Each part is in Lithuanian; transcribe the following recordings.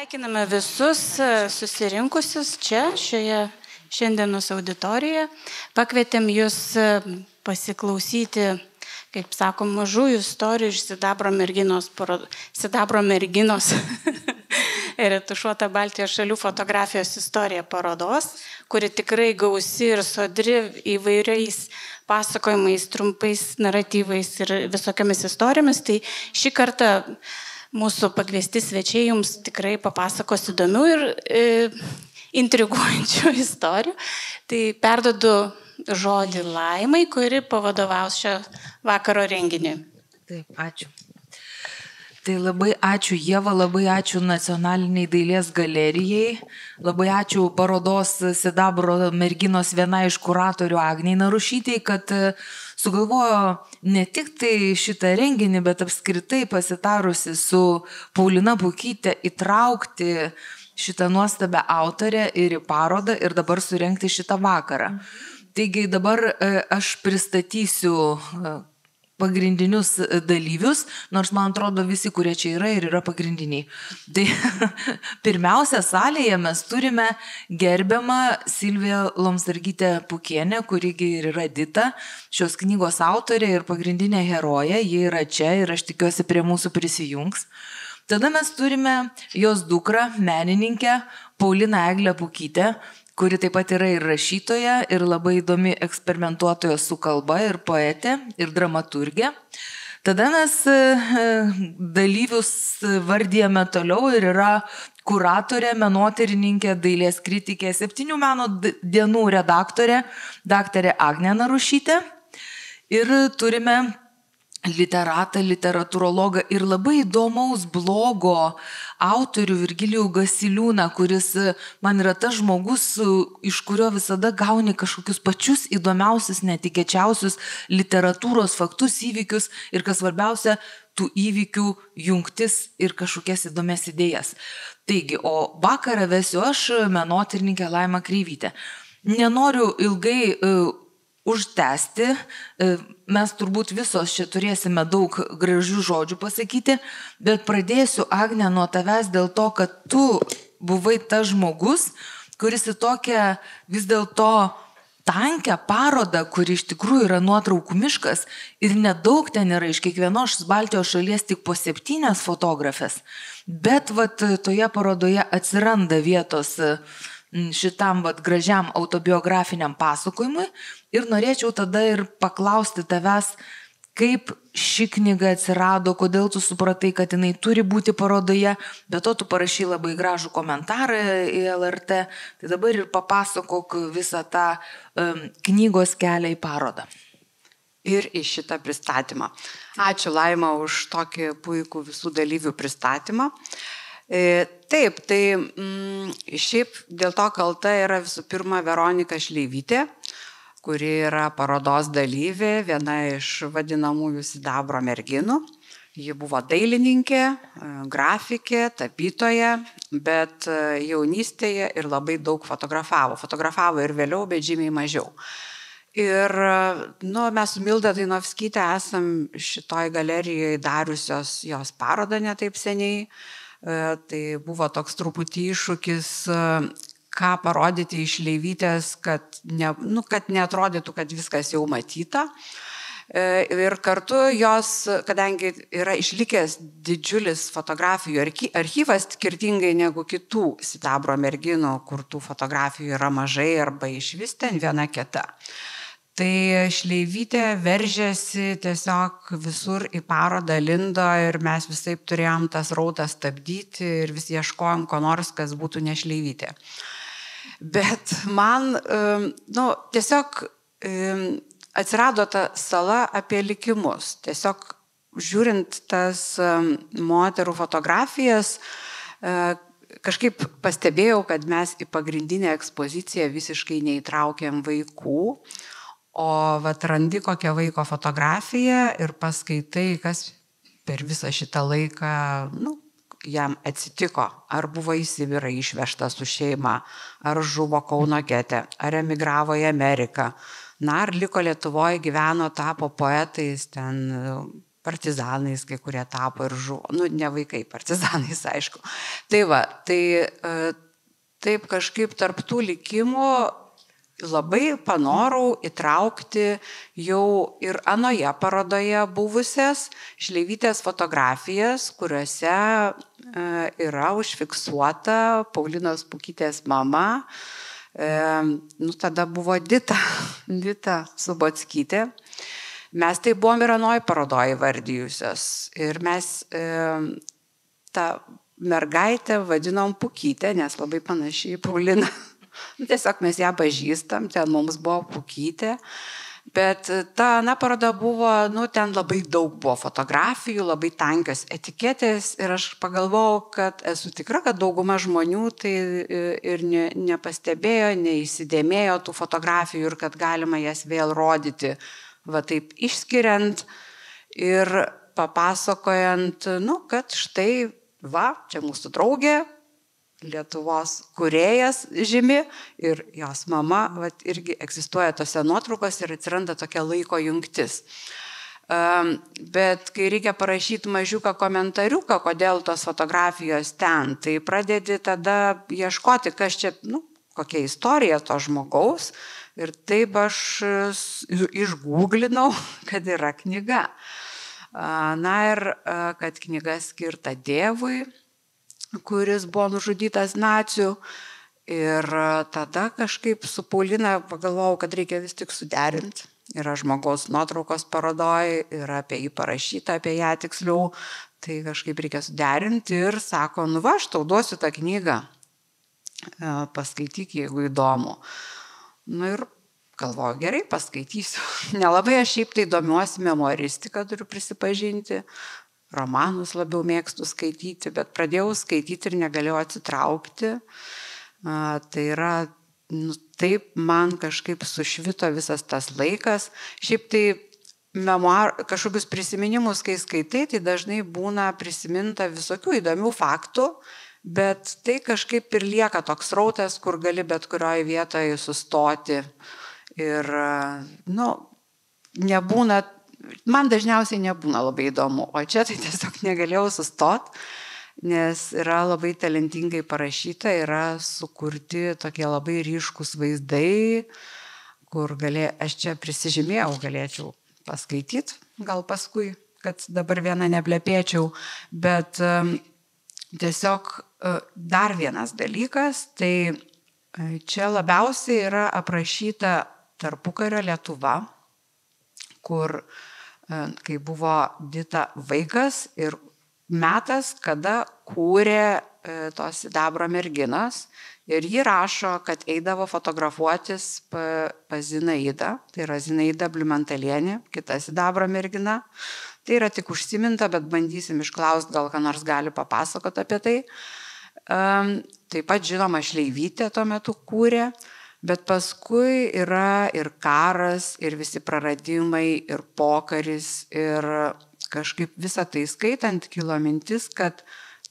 Sveikiname visus susirinkusius čia, šioje šiandienos auditorijoje. Pakvietėm jūs pasiklausyti, kaip sakom, mažųjų istorijų iš Sidabro merginos retušuota Baltijos šalių fotografijos istorija parodos, kuri tikrai gausi ir sodri įvairiais pasakojimais, trumpais naratyvais ir visokiamis istorijomis. Tai šį kartą mūsų pakviesti svečiai jums tikrai papasakos įdomių ir intriguojančių istorijų. Tai perdodu žodį Laimai, kuri pavadovaus šio vakaro renginiui. Taip, ačiū. Tai labai ačiū Ieva, labai ačiū Nacionaliniai dailės galerijai, labai ačiū parodos Sidabro merginos viena iš kuratorių Agnei Narušytei, kad sugalvojo ne tik tai šitą renginį, bet apskritai pasitarusi su Paulina Pukyte įtraukti šitą nuostabią autorę ir į parodą ir dabar surengti šitą vakarą. Taigi dabar aš pristatysiu pagrindinius dalyvius, nors man atrodo visi, kurie čia yra ir yra pagrindiniai. Tai pirmiausia, salėje mes turime gerbiamą Silviją Lomsargytę Pukienę, kurigi ir yra Dita, šios knygos autorė ir pagrindinė herojė, ji yra čia ir aš tikiuosi prie mūsų prisijungs. Tada mes turime jos dukrą, menininkę Pauliną Eglę Pukytę, kuri taip pat yra ir rašytoja, ir labai įdomi eksperimentuotoja su kalba, ir poetė, ir dramaturgė. Tada mes dalyvius vardijame toliau ir yra kuratorė, menotyrininkė, dailės kritikė, 7 meno dienų redaktorė, daktarė Agnė Narušytė. Ir turime literatą, literatūrologą ir labai įdomaus blogo autorių Virgilijų Gasiliūną, kuris man yra tas žmogus, iš kurio visada gauni kažkokius pačius įdomiausius, netikėčiausius literatūros faktus, įvykius ir, kas svarbiausia, tų įvykių jungtis ir kažkokias įdomias idėjas. Taigi, o vakarą vesiu aš, menotyrininkė Laima Kreivytė. Nenoriu ilgai užtęsti, mes turbūt visos čia turėsime daug gražių žodžių pasakyti, bet pradėsiu, Agne, nuo tavęs dėl to, kad tu buvai tas žmogus, kuris į tokią vis dėlto tankę parodą, kuri iš tikrųjų yra nuotraukų miškas ir nedaug ten yra iš kiekvienos Baltijos šalies tik po 7 fotografės, bet toje parodoje atsiranda vietos šitam gražiam autobiografiniam pasakojimui ir norėčiau tada ir paklausti tavęs, kaip ši knyga atsirado, kodėl tu supratai, kad jinai turi būti parodoje, bet to tu parašai labai gražų komentarą į LRT, tai dabar ir papasakok visą tą knygos kelią į parodą. Ir į šitą pristatymą. Ačiū Laima už tokį puikų visų dalyvių pristatymą. Taip, tai šiaip dėl to kalta yra visų pirma Veronika Šleivytė, kuri yra parodos dalyvė, viena iš vadinamųjų Sidabro merginų. Ji buvo dailininkė, grafikė, tapytoja, bet jaunystėje ir labai daug fotografavo. Fotografavo ir vėliau, bet žymiai mažiau. Ir mes su Milda Dainovskyte esam šitoj galerijoje dariusios jos parodą ne taip seniai. Tai buvo toks truputį iššūkis, ką parodyti iš Šleivytės, kad neatrodytų, kad viskas jau matyta. Ir kartu jos, kadangi yra išlikęs didžiulis fotografijų archyvas, skirtingai negu kitų Sidabro merginų, kur tų fotografijų yra mažai arba išvis ten viena kita. Tai Šleivytė veržėsi tiesiog visur į parodą lindo ir mes visaip turėjom tas rautas stabdyti ir vis ieškojom ko nors, kas būtų ne Šleivytė. Bet man tiesiog atsirado ta sala apie likimus. Tiesiog žiūrint tas moterų fotografijas, kažkaip pastebėjau, kad mes į pagrindinę ekspoziciją visiškai neįtraukėm vaikų. O randi kokią vaiko fotografiją ir paskaitai, kas per visą šitą laiką jam atsitiko. Ar buvo į Sibirą išvežtas su šeima, ar žuvo Kauno gete, ar emigravo į Ameriką. Ar liko Lietuvoje, gyveno, tapo poetais, ten partizanais, kai kurie tapo ir žuvo. Nu, ne vaikai, partizanais, aišku. Tai va, tai taip kažkaip tarptų likimų labai panorau įtraukti jau ir anoje parodoje buvusias Šleivytės fotografijas, kuriuose yra užfiksuota Paulinos Pukytės mama. Tada buvo Dita Subockytė. Mes tai buvom ir anoje parodoje įvardijusios. Ir mes tą mergaitę vadinom Pukytę, nes labai panašiai į Pauliną. Tiesiog mes ją pažįstam, ten mums buvo Pukytė, bet ta paroda buvo, ten labai daug buvo fotografijų, labai tankios etiketės ir aš pagalvojau, kad esu tikra, kad dauguma žmonių tai ir nepastebėjo, neįsidėmėjo tų fotografijų ir kad galima jas vėl rodyti, va taip išskiriant ir papasakojant, kad štai, va, čia mūsų draugė, Lietuvos kūrėjas žymi ir jos mama irgi egzistuoja tose nuotraukose ir atsiranda tokia laiko jungtis. Bet kai reikia parašyti mažiuką komentariuką, kodėl tos fotografijos ten, tai pradedi tada ieškoti, kas čia, kokia istorija to žmogaus ir taip aš išgūglinau, kad yra knyga. Ir kad knyga skirta Dievui, kuris buvo nužudytas nacių. Ir tada kažkaip su Paulina pagalvojau, kad reikia vis tik suderinti. Yra žmogaus nuotraukos parodoj, yra apie jį parašyta, apie ją tiksliau. Tai kažkaip reikia suderinti ir sako, aš tau duosiu tą knygą. Paskaityk, jeigu įdomu. Ir galvoju, gerai, paskaitysiu. Nelabai aš šiaip tai domiuosi memoristika, turiu prisipažinti. Romanus labiau mėgstu skaityti, bet pradėjau skaityti ir negalėjau atsitraukti. Tai yra, taip man kažkaip sušvito visas tas laikas. Šiaip tai kažkokius prisiminimus, kai skaitai, tai dažnai būna prisiminta visokių įdomių faktų, bet tai kažkaip ir lieka toks rautas, kur gali bet kurioje vietoje sustoti. Ir, nebūna. Man dažniausiai nebūna labai įdomu, o čia tai tiesiog negalėjau sustot, nes yra labai talentingai parašyta, yra sukurti tokie labai ryškus vaizdai, kur aš čia prisižymėjau, galėčiau paskaityti, gal paskui, kad dabar vieną neplepėčiau, bet tiesiog dar vienas dalykas, tai čia labiausiai yra aprašyta tarpukario Lietuva, kur kai buvo Dita vaikas ir metas, kada kūrė tos Sidabro merginos ir ji rašo, kad eidavo fotografuotis pas Zinaidą, tai yra Zinaida Bliumentalienė, kita Sidabro mergina. Tai yra tik užsiminta, bet bandysim išklausti, gal ką nors gali papasakoti apie tai. Taip pat žinoma Šleivytė tuo metu kūrė. Bet paskui yra ir karas, ir visi praradimai, ir pokaris, ir kažkaip visą tai skaitant kilo mintis, kad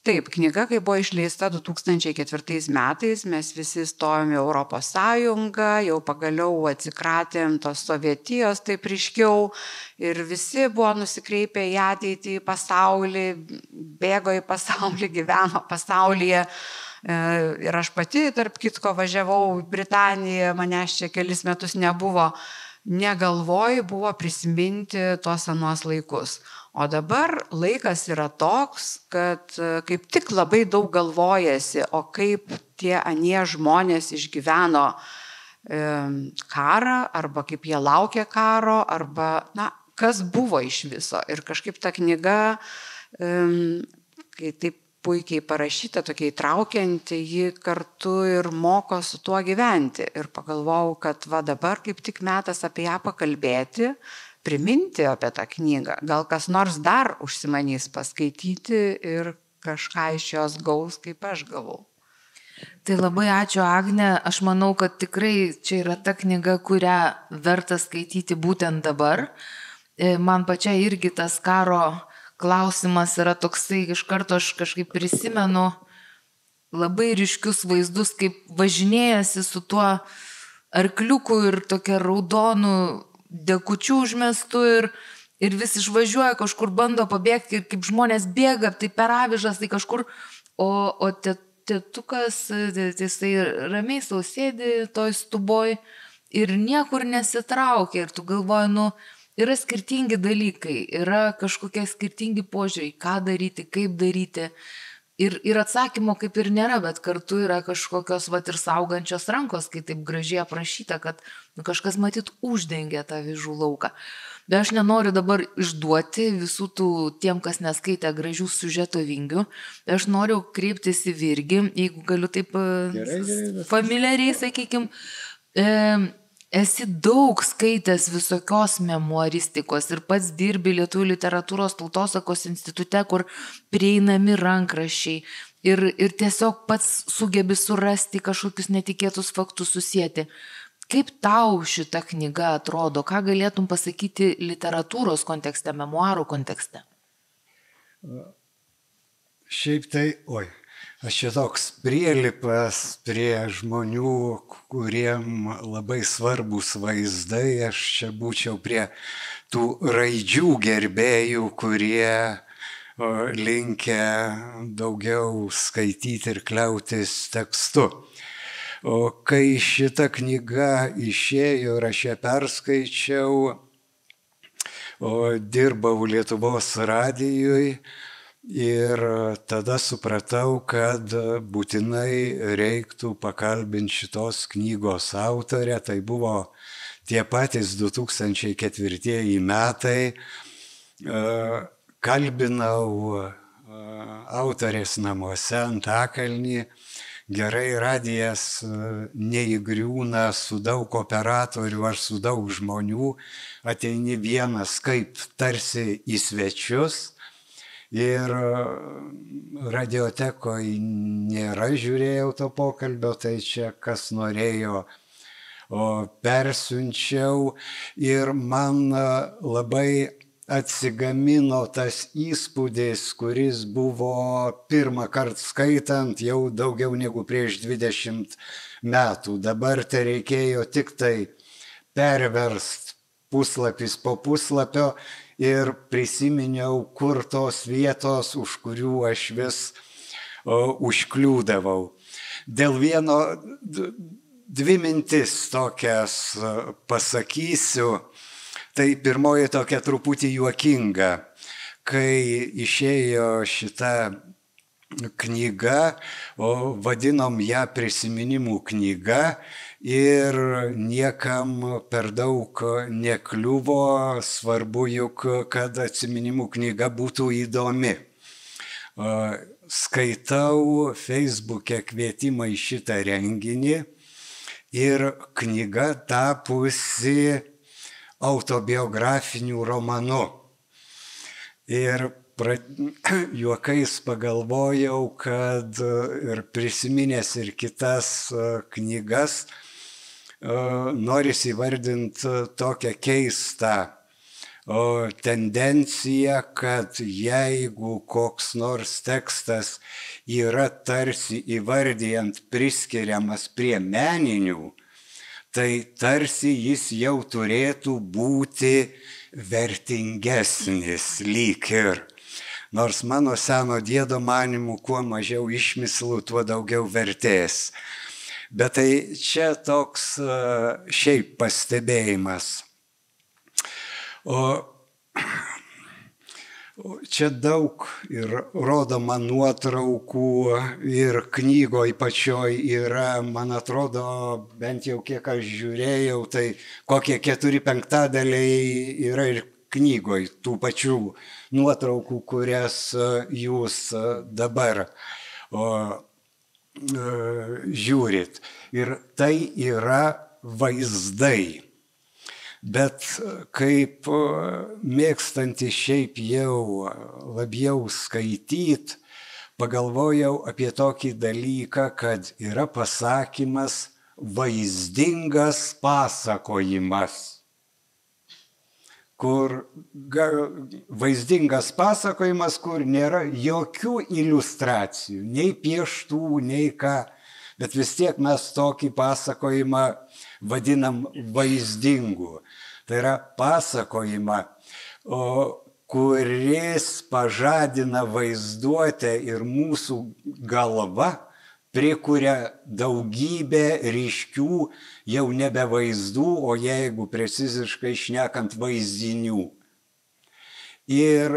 taip, knyga, kai buvo išleista 2004 metais, mes visi stojom į Europos Sąjungą, jau pagaliau atsikratėm tos Sovietijos taip ryškiau ir visi buvo nusikreipę į ateitį, į pasaulį, bėgo į pasaulį, gyveno pasaulyje. Ir aš pati, tarp kitko, važiavau į Britaniją, manęs čia kelis metus nebuvo, negalvoju, buvo prisiminti tuos anuos laikus. O dabar laikas yra toks, kad kaip tik labai daug galvojasi, o kaip tie anie žmonės išgyveno karą, arba kaip jie laukė karo, arba, kas buvo iš viso. Ir kažkaip ta knyga, kai taip puikiai parašyta, tokia įtraukianti, ji kartu ir moko su tuo gyventi. Ir pagalvojau, kad dabar kaip tik metas apie ją pakalbėti, priminti apie tą knygą. Gal kas nors dar užsimanys paskaityti ir kažką iš jos gaus, kaip aš gavau. Tai labai ačiū, Agne. Aš manau, kad tikrai čia yra ta knyga, kurią verta skaityti būtent dabar. Man pačia irgi tas karo klausimas yra toksai, iš karto aš kažkaip prisimenu labai ryškius vaizdus, kaip važinėjasi su tuo arkliuku ir tokia raudonų dekučių užmestu ir vis išvažiuoja kažkur, bando pabėgti, ir kaip žmonės bėga, tai per avižas, tai kažkur, o tėtukas, jisai ramiai sausėdi toj stuboj ir niekur nesitraukia, ir tu galvoji, nu, yra skirtingi dalykai, yra kažkokie skirtingi požiūriai, ką daryti, kaip daryti. Ir atsakymo kaip ir nėra, bet kartu yra kažkokios ir saugančios rankos, kai taip gražiai aprašyta, kad kažkas matyt uždengia tą avižų lauką. Bet aš nenoriu dabar išduoti visų tų tiem, kas neskaitė gražių siužeto vingių. Aš noriu kreiptis į Virgį, jeigu galiu taip familiariai, sakykim. Esi daug skaitęs visokios memuaristikos ir pats dirbi Lietuvių literatūros tautosakos institute, kur prieinami rankraščiai ir tiesiog pats sugebi surasti kažkokius netikėtus faktus susijęti. Kaip tau šita knyga atrodo? Ką galėtum pasakyti literatūros kontekste, memuarų kontekste? Šiaip tai, aš čia toks prielipas prie žmonių, kuriem labai svarbus vaizdai, aš čia būčiau prie tų raidžių gerbėjų, kurie linkę daugiau skaityti ir kliautis tekstu. O kai šita knyga išėjo ir aš ją perskaičiau, dirbau Lietuvos radijui, ir tada supratau, kad būtinai reiktų pakalbinti šitos knygos autorę. Tai buvo tie patys 2004 metai. Kalbinau autorės namuose Antakalny. Gerai, radijas neįgriūna su daug operatorių ar su daug žmonių. Ateini vienas kaip tarsi į svečius. Ir radiotekoje nėra, žiūrėjau to pokalbio, tai čia kas norėjo, persiunčiau. Ir man labai atsigamino tas įspūdis, kuris buvo pirmą kartą skaitant jau daugiau negu prieš 20 metų. Dabar tai reikėjo tik tai perverst puslapis po puslapio. Ir prisiminiau, kur tos vietos, už kurių aš vis užkliūdavau. Dėl dvi mintis tokias pasakysiu. Tai pirmoji tokia truputį juokinga. Kai išėjo šita knyga, vadinom ją prisiminimų knyga, ir niekam per daug nekliuvo, svarbu juk, kad atsiminimų knyga būtų įdomi. Skaitau Facebook'e kvietimą į šitą renginį ir knyga tapusi autobiografiniu romanu. Ir juokais pagalvojau, kad ir prisiminęs ir kitas knygas, norisi įvardinti tokią keistą tendenciją, kad jeigu koks nors tekstas yra tarsi įvardijant priskiriamas prie meninių, tai tarsi jis jau turėtų būti vertingesnis lyg ir. Nors mano seno diedo manimu, kuo mažiau išmislų, tuo daugiau vertės. Bet tai čia toks šiaip pastebėjimas. Čia daug ir rodoma nuotraukų ir knygoje pačioj yra, man atrodo, bent jau kiek aš žiūrėjau, tai kokie 4/5 yra ir knygoje tų pačių nuotraukų, kurias jūs dabar žiūrit. Ir tai yra vaizdai. Bet kaip mėgstanti šiaip jau labiau skaityti, pagalvojau apie tokį dalyką, kad yra pasakymas vaizdingas pasakojimas. Vaizdingas pasakojimas, kur nėra jokių iliustracijų, nei pieštų, nei ką, bet vis tiek mes tokį pasakojimą vadinam vaizdingu. Tai yra pasakojimą, kuris pažadina vaizduotę ir mūsų galva prikuria daugybę ryškių jau nebe vaizdų, o jeigu preciziškai šnekant vaizdinių. Ir,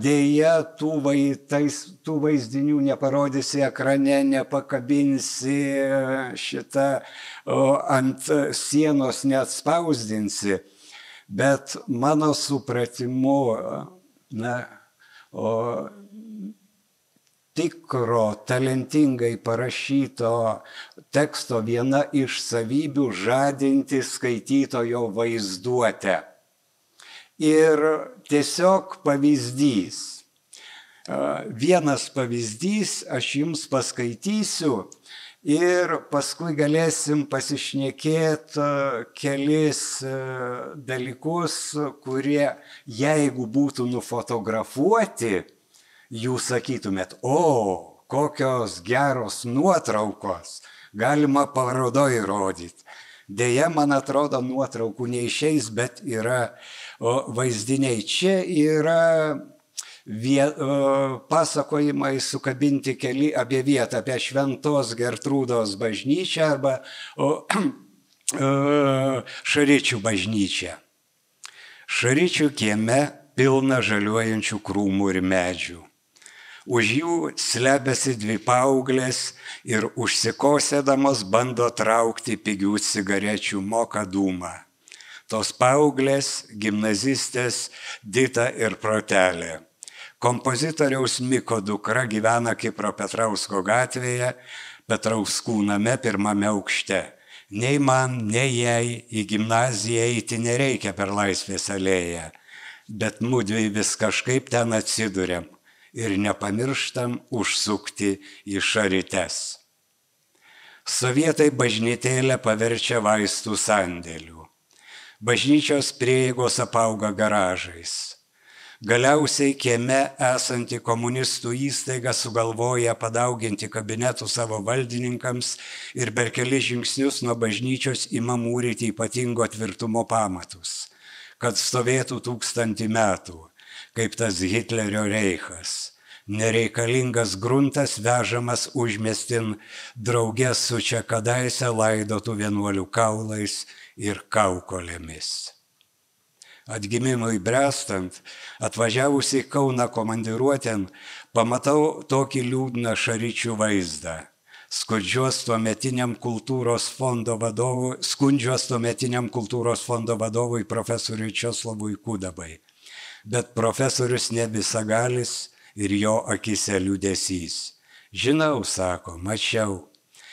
dėja, tų vaizdinių neparodysi ekrane, nepakabinsi ant sienos neatspausdinsi, bet mano supratimu, tikro, talentingai parašyto teksto viena iš savybių žadinti skaitytojo vaizduotę. Ir tiesiog pavyzdys. Vienas pavyzdys, aš jums paskaitysiu ir paskui galėsim pasišnekėti kelis dalykus, kurie, jeigu būtų nufotografuoti, jūs sakytumėt, kokios geros nuotraukos, galima parodoje rodyti. Deja, man atrodo, nuotraukų neišeis, bet yra vaizdiniai. Čia yra pasakojimai sukabinti keli apie vietą, apie Šventos Gertrūdos bažnyčią arba Šaričių bažnyčią. Šaričių kieme pilna žaliuojančių krūmų ir medžių. Už jų slepiasi dvi paauglės ir užsikosėdamos bando traukti pigių cigarečių moka dūmą. Tos paauglės gimnazistės Dita ir Protelė. Kompozitoriaus Miko dukra gyvena Kipro Petrausko gatvėje, Petrauskų name 1. aukšte. Nei man, nei jai į gimnaziją eiti nereikia per Laisvės alėją, bet mudvi vis kažkaip ten atsiduriam. Ir nepamirštam užsukti į Šarites. Sovietai bažnytėlę paverčia vaistų sandėlių. Bažnyčios prieigos apauga garažais. Galiausiai kieme esanti komunistų įstaiga sugalvoja padauginti kabinetų savo valdininkams ir per kelis žingsnius nuo bažnyčios ima mūryti ypatingo tvirtumo pamatus, kad stovėtų 1000 metų. Kaip tas Hitlerio reichas. Nereikalingas gruntas vežamas užmiestin draugės su čia kadaise laidotų vienuolių kaulais ir kaukolėmis. Atgimimui brestant, atvažiavus į Kauną komandiruotėn, pamatau tokį liūdną Šaričių vaizdą. Skundžiuos tuometiniam kultūros fondo vadovui profesoriui Česlovui Kudabai. Bet profesorius ne visagalis ir jo akise liūdesys. Žinau, sako, mačiau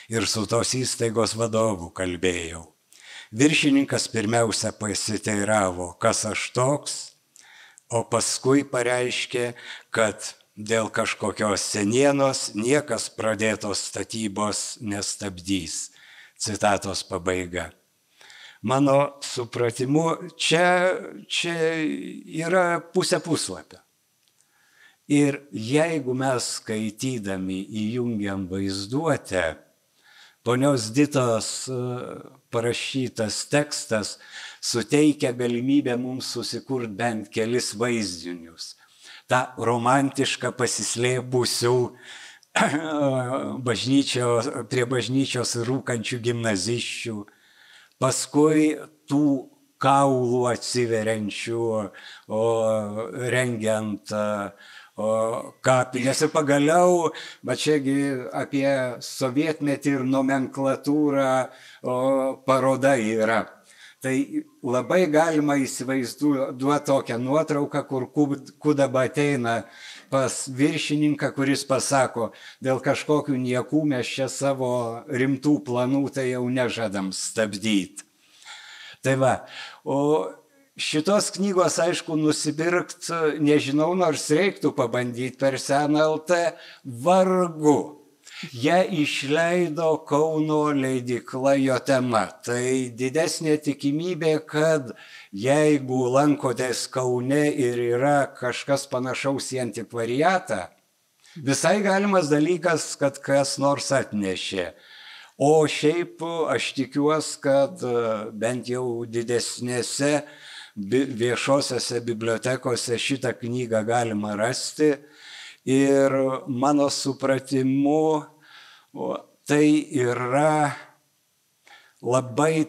ir su tos įstaigos vadovu kalbėjau. Viršininkas pirmiausia pasiteiravo, kas aš toks, o paskui pareiškė, kad dėl kažkokios senienos niekas pradėtos statybos nestabdys. Citatos pabaiga. Mano supratimu, čia yra pusė puslapio. Ir jeigu mes skaitydami įjungiam vaizduotę, ponios Ditos parašytas tekstas suteikia galimybę mums susikurti bent kelis vaizdinius. Ta romantiška pasislėpusių prie bažnyčios rūkančių gimnaziščių, paskui tų kaulų atsiveriančių, rengiant kapinės. Ir pagaliau, bet čiagi apie sovietmetį ir nomenklatūrą paroda yra. Tai labai galima įsivaizduoti tokią nuotrauką, kur Kudaba ateina pas viršininką, kuris pasako, dėl kažkokių niekų mes čia savo rimtų planų tai jau nežadam stabdyti. Tai va, o šitos knygos, aišku, nusipirkti, nežinau, nors reiktų pabandyti per seną LT, vargu. Ją išleido Kauno leidykla Jotema. Tai didesnė tikimybė, kad jeigu lankotės Kaune ir yra kažkas panašaus į antikvariatą, visai galimas dalykas, kad kas nors atnešė. O šiaip aš tikiuosi, kad bent jau didesnėse viešosiose bibliotekose šitą knygą galima rasti. Ir mano supratimu, tai yra labai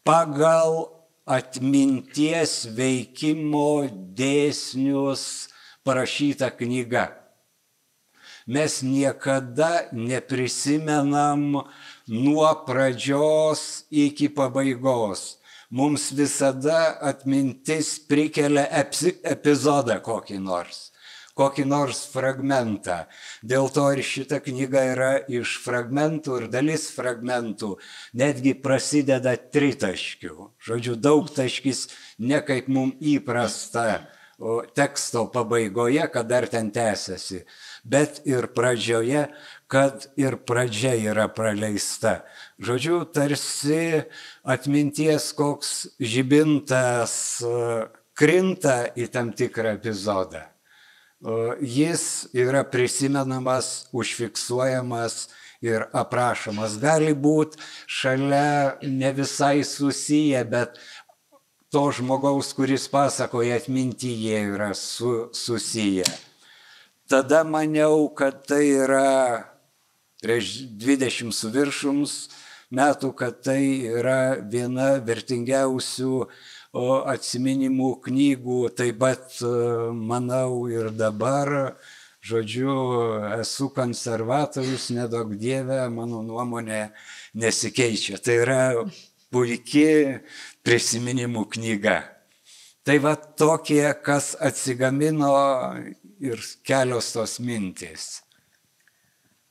pagal atminties veikimo dėsnius parašyta knyga. Mes niekada neprisimenam nuo pradžios iki pabaigos. Mums visada atmintis prikelia epizodą kokį nors fragmentą. Dėl to ir šita knyga yra iš fragmentų ir dalis fragmentų netgi prasideda tritaškiu. Žodžiu, daugtaškis ne kaip mums įprasta teksto pabaigoje, kad dar ten tęsiasi, bet ir pradžioje, kad ir pradžia yra praleista. Žodžiu, tarsi atminties koks žibintas krinta į tam tikrą epizodą. Jis yra prisimenamas, užfiksuojamas ir aprašomas. Gali būti šalia ne visai susiję, bet to žmogaus, kuris pasakoja, atmintyje yra susiję. Tada maniau, kad tai yra prieš 20 su viršums metų, kad tai yra viena vertingiausių atsiminimų knygų, taip pat manau ir dabar, žodžiu, esu konservatorius, nedaug dievė, mano nuomonė nesikeičia. Tai yra puikiai prisiminimų knyga. Tai va tokie, kas atsigamino ir kelios tos mintys.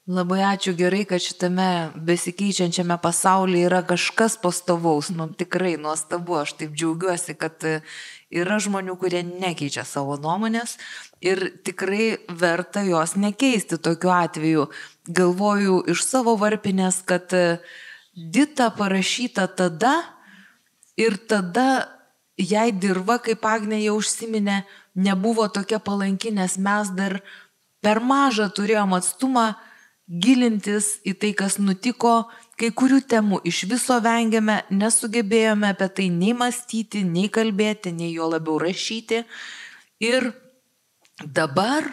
Labai ačiū, gerai, kad šitame besikeičiančiame pasaulyje yra kažkas pastovaus. Tikrai nuostabu, aš taip džiaugiuosi, kad yra žmonių, kurie nekeičia savo nuomonės ir tikrai verta jos nekeisti tokiu atveju. Galvoju iš savo varpinės, kad Dita parašyta tada ir tada jai dirva, kaip Agnė jau užsiminė, nebuvo tokia palanki, nes mes dar per mažą turėjom atstumą gilintis į tai, kas nutiko, kai kurių temų iš viso vengėme, nesugebėjome apie tai nei mąstyti, nei kalbėti, nei jo labiau rašyti. Ir dabar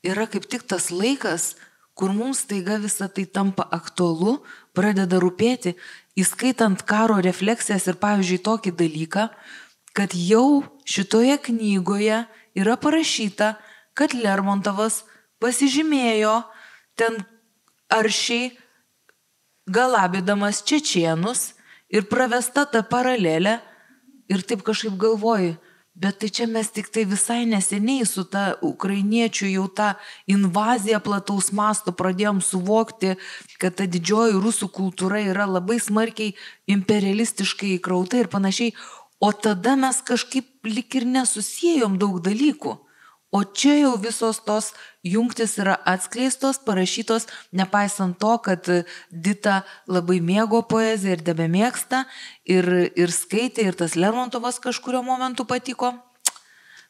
yra kaip tik tas laikas, kur mums staiga visą tai tampa aktualu, pradeda rūpėti, įskaitant karo refleksijas ir, pavyzdžiui, tokį dalyką, kad jau šitoje knygoje yra parašyta, kad Lermontovas pasižymėjo ten aršiai galabydamas čečėnus ir pravesta ta paralelė ir taip kažkaip galvoju, bet tai čia mes tik tai visai neseniai su ta ukrainiečių jau tą invaziją plataus masto pradėjom suvokti, kad ta didžioji rusų kultūra yra labai smarkiai imperialistiškai įkrauta ir panašiai, o tada mes kažkaip lik ir nesusijom daug dalykų. O čia jau visos tos jungtis yra atskleistos, parašytos, nepaisant to, kad Dita labai mėgo poeziją ir tebemėgsta, ir skaitė, ir tas Lermontovas kažkurio momentu patiko.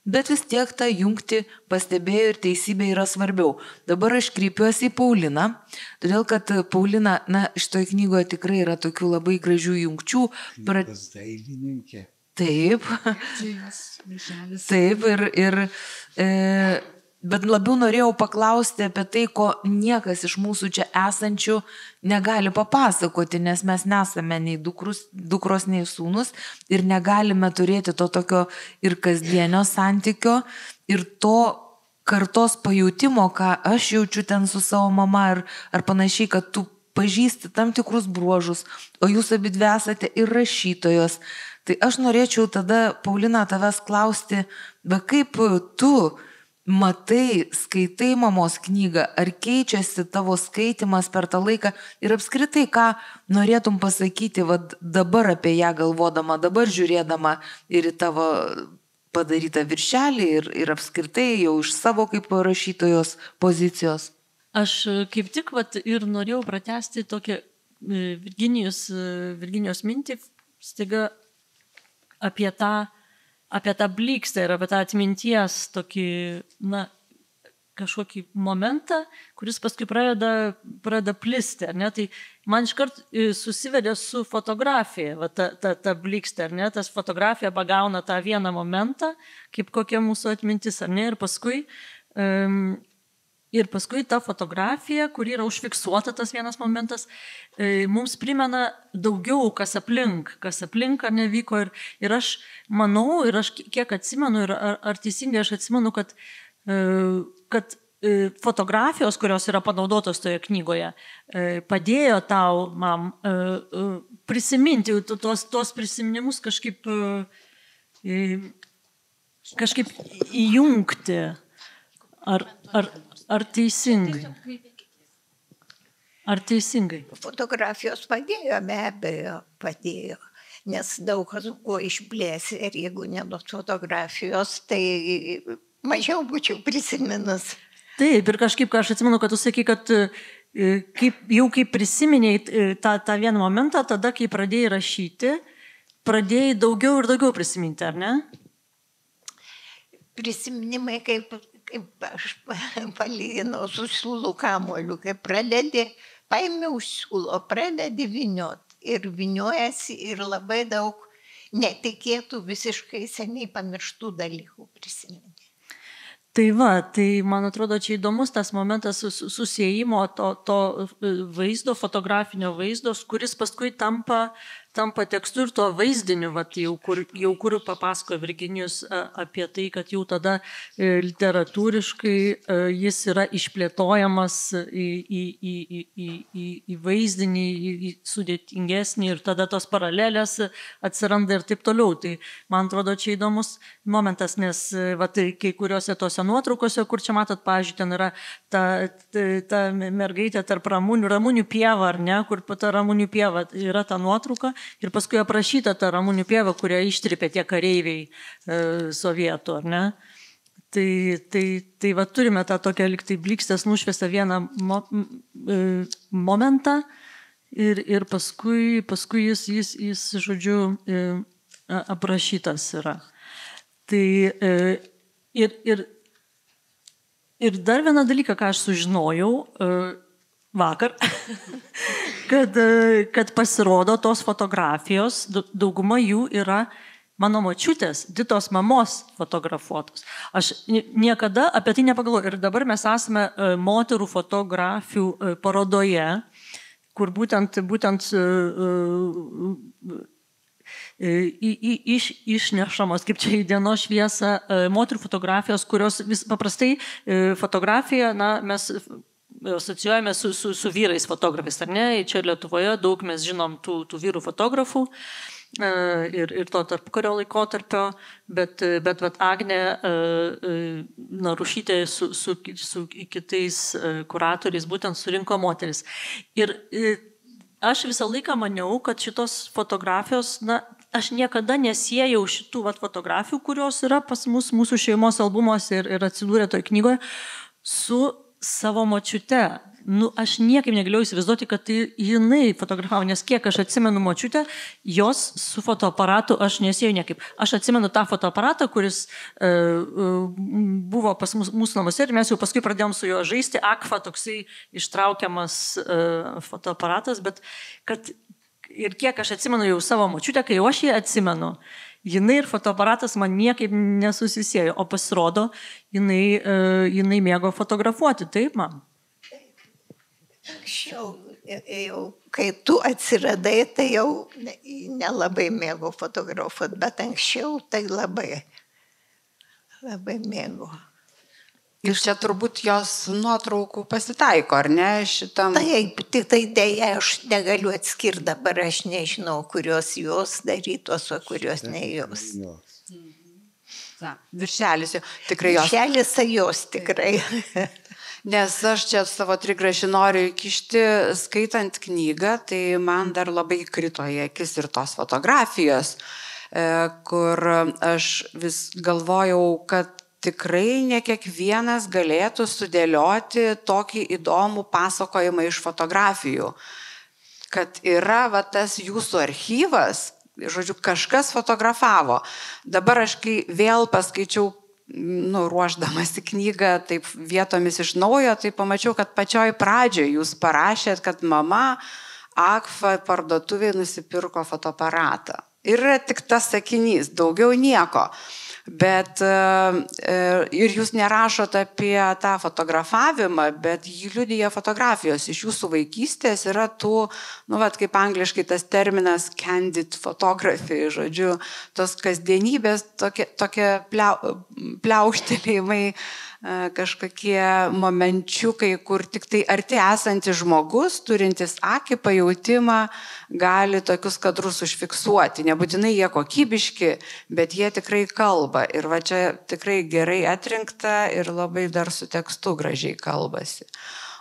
Bet vis tiek tą jungtį pastebėjo ir teisybė yra svarbiau. Dabar aš kreipiuosi į Pauliną, todėl kad Paulina, šitoje knygoje tikrai yra tokių labai gražių jungčių. Dailininkė. Taip, taip, bet labiau norėjau paklausti apie tai, ko niekas iš mūsų čia esančių negali papasakoti, nes mes nesame nei dukros, nei sūnus ir negalime turėti to tokio ir kasdienio santykio ir to kartos pajutimo, ką aš jaučiu ten su savo mama ar panašiai, kad tu pažįsti tam tikrus bruožus, o jūs abidvi esate ir rašytojos. Tai aš norėčiau tada, Paulina, tavęs klausti, bet kaip tu matai, skaitai mamos knygą, ar keičiasi tavo skaitimas per tą laiką ir apskritai, ką norėtum pasakyti dabar apie ją galvodama, dabar žiūrėdama ir į tavo padarytą viršelį ir apskritai jau iš savo kaip rašytojos pozicijos. Aš kaip tik ir norėjau pratęsti tokią Virginijos mintį, staiga apie tą blikstą ir apie tą atminties tokį, kažkokį momentą, kuris paskui pradeda plisti, ar ne? Tai man iškart susivedė su fotografija, va, ta blikstė, ar ne? Tas fotografija pagauna tą vieną momentą, kaip kokia mūsų atmintis, ar ne? Ir paskui ta fotografija, kur yra užfiksuota tas vienas momentas, mums primena daugiau, kas aplink ar nevyko. Ir aš manau, ir aš kiek atsimenu, ir ar teisingai aš atsimenu, kad fotografijos, kurios yra panaudotos toje knygoje, padėjo tau, mam, prisiminti tuos prisiminimus kažkaip įjungti. Ar teisingai? Ar teisingai? Fotografijos padėjo, be abejo, padėjo. Nes daug kas buvo išblėsi ir jeigu nebūtų fotografijos, tai mažiau būčiau prisiminus. Taip, ir kažkaip, aš atsimenu, kad tu sakai, kad kai prisiminiai tą vieną momentą, tada, kai pradėjai rašyti, pradėjai daugiau ir daugiau prisiminti, ar ne? Prisiminimai, kaip aš palyginau su siūlų kamuoliu, kai paimi už siūlo, pradedi vyniot ir vyniojasi ir labai daug netikėtų, visiškai seniai pamirštų dalykų prisiminti. Tai va, tai man atrodo, čia įdomus tas momentas susijimo to vaizdo, fotografinio vaizdos, kuris paskui tampa tekstu ir tuo vaizdiniu, jau kur papasakojo Virginijus apie tai, kad jau tada literatūriškai jis yra išplėtojamas į vaizdinį, į sudėtingesnį ir tada tos paralelės atsiranda ir taip toliau. Tai man atrodo, čia įdomus momentas, nes kai kuriuose tose nuotraukose, kur čia matot, pavyzdžiui, ten yra ta mergaitė tarp Ramunių pieva, ar ne, kur ta Ramunių pieva yra ta nuotrauka. Ir paskui aprašyta ta Ramunių pieva, kurią ištripė tie kareiviai sovietų, ar ne? Tai va turime tą tokią liktai blikstės nušviestą vieną momentą ir paskui jis žodžiu, aprašytas yra. Tai ir dar vieną dalyką, ką aš sužinojau vakar, kad pasirodo tos fotografijos, dauguma jų yra mano močiutės, Ditos mamos fotografuotos. Aš niekada apie tai nepagalvoju. Ir dabar mes esame moterų fotografių parodoje, kur būtent išnešamos, kaip čia į dienos šviesą, moterų fotografijos, kurios paprastai fotografija, mes asocijuojame su vyrais fotografais, ar ne? Čia Lietuvoje daug mes žinom tų vyrų fotografų ir to tarpukario laikotarpio, bet Agnė Narušytė su kitais kuratoriais būtent surinko moteris. Ir aš visą laiką maniau, kad šitos fotografijos, aš niekada nesiejau šitų fotografijų, kurios yra pas mus mūsų šeimos albumuose ir atsidūrė toj knygoje, su savo močiute. Aš niekaip negalėjau įsivaizduoti, kad jinai fotografavo, nes kiek aš atsimenu močiutę, jos su fotoaparatu aš nesėjau niekaip. Aš atsimenu tą fotoaparatą, kuris buvo pas mūsų namuose ir mes jau paskui pradėjom su juo žaisti, Akfa toksai ištraukiamas fotoaparatas, bet kad ir kiek aš atsimenu jau savo močiutę, kai jau aš jį atsimenu, jinai ir fotoaparatas man niekaip nesusisėjo, o pasirodo, jinai mėgo fotografuoti, taip man? Anksčiau, kai tu atsiradai, tai jau nelabai mėgo fotografuoti, bet anksčiau tai labai mėgo. Ir čia turbūt jos nuotraukų pasitaiko, ar ne, šitam? Taip, tik tai dėja, aš negaliu atskirti dabar, aš nežinau, kurios jos darytos, o kurios ne jos. Viršelis, tikrai jos. Viršelis tai jos tikrai. Nes aš čia savo trigrašį noriu įkišti, skaitant knygą, tai man dar labai krito į akis ir tos fotografijos, kur aš vis galvojau, kad tikrai ne kiekvienas galėtų sudėlioti tokį įdomų pasakojimą iš fotografijų. Kad yra tas jūsų archyvas, žodžiu, kažkas fotografavo. Dabar aš kai vėl paskaičiau ruošdamasi knygą, taip vietomis iš naujo, tai pamačiau, kad pačioj pradžioje jūs parašėt, kad mama Agfa parduotuvėje nusipirko fotoaparatą. Ir yra tik tas sakinys, daugiau nieko. Bet ir jūs nerašot apie tą fotografavimą, bet jį liudija fotografijos iš jūsų vaikystės, yra tų, kaip angliškai tas terminas candid photography, žodžiu, tos kasdienybės, tokie pliaukštelėjimai, kažkokie momenčiukai, kur tik tai arti esantis žmogus, turintis akį pajautimą, gali tokius kadrus užfiksuoti. Nebūtinai jie kokybiški, bet jie tikrai kalba. Ir va čia tikrai gerai atrinkta ir labai dar su tekstu gražiai kalbasi.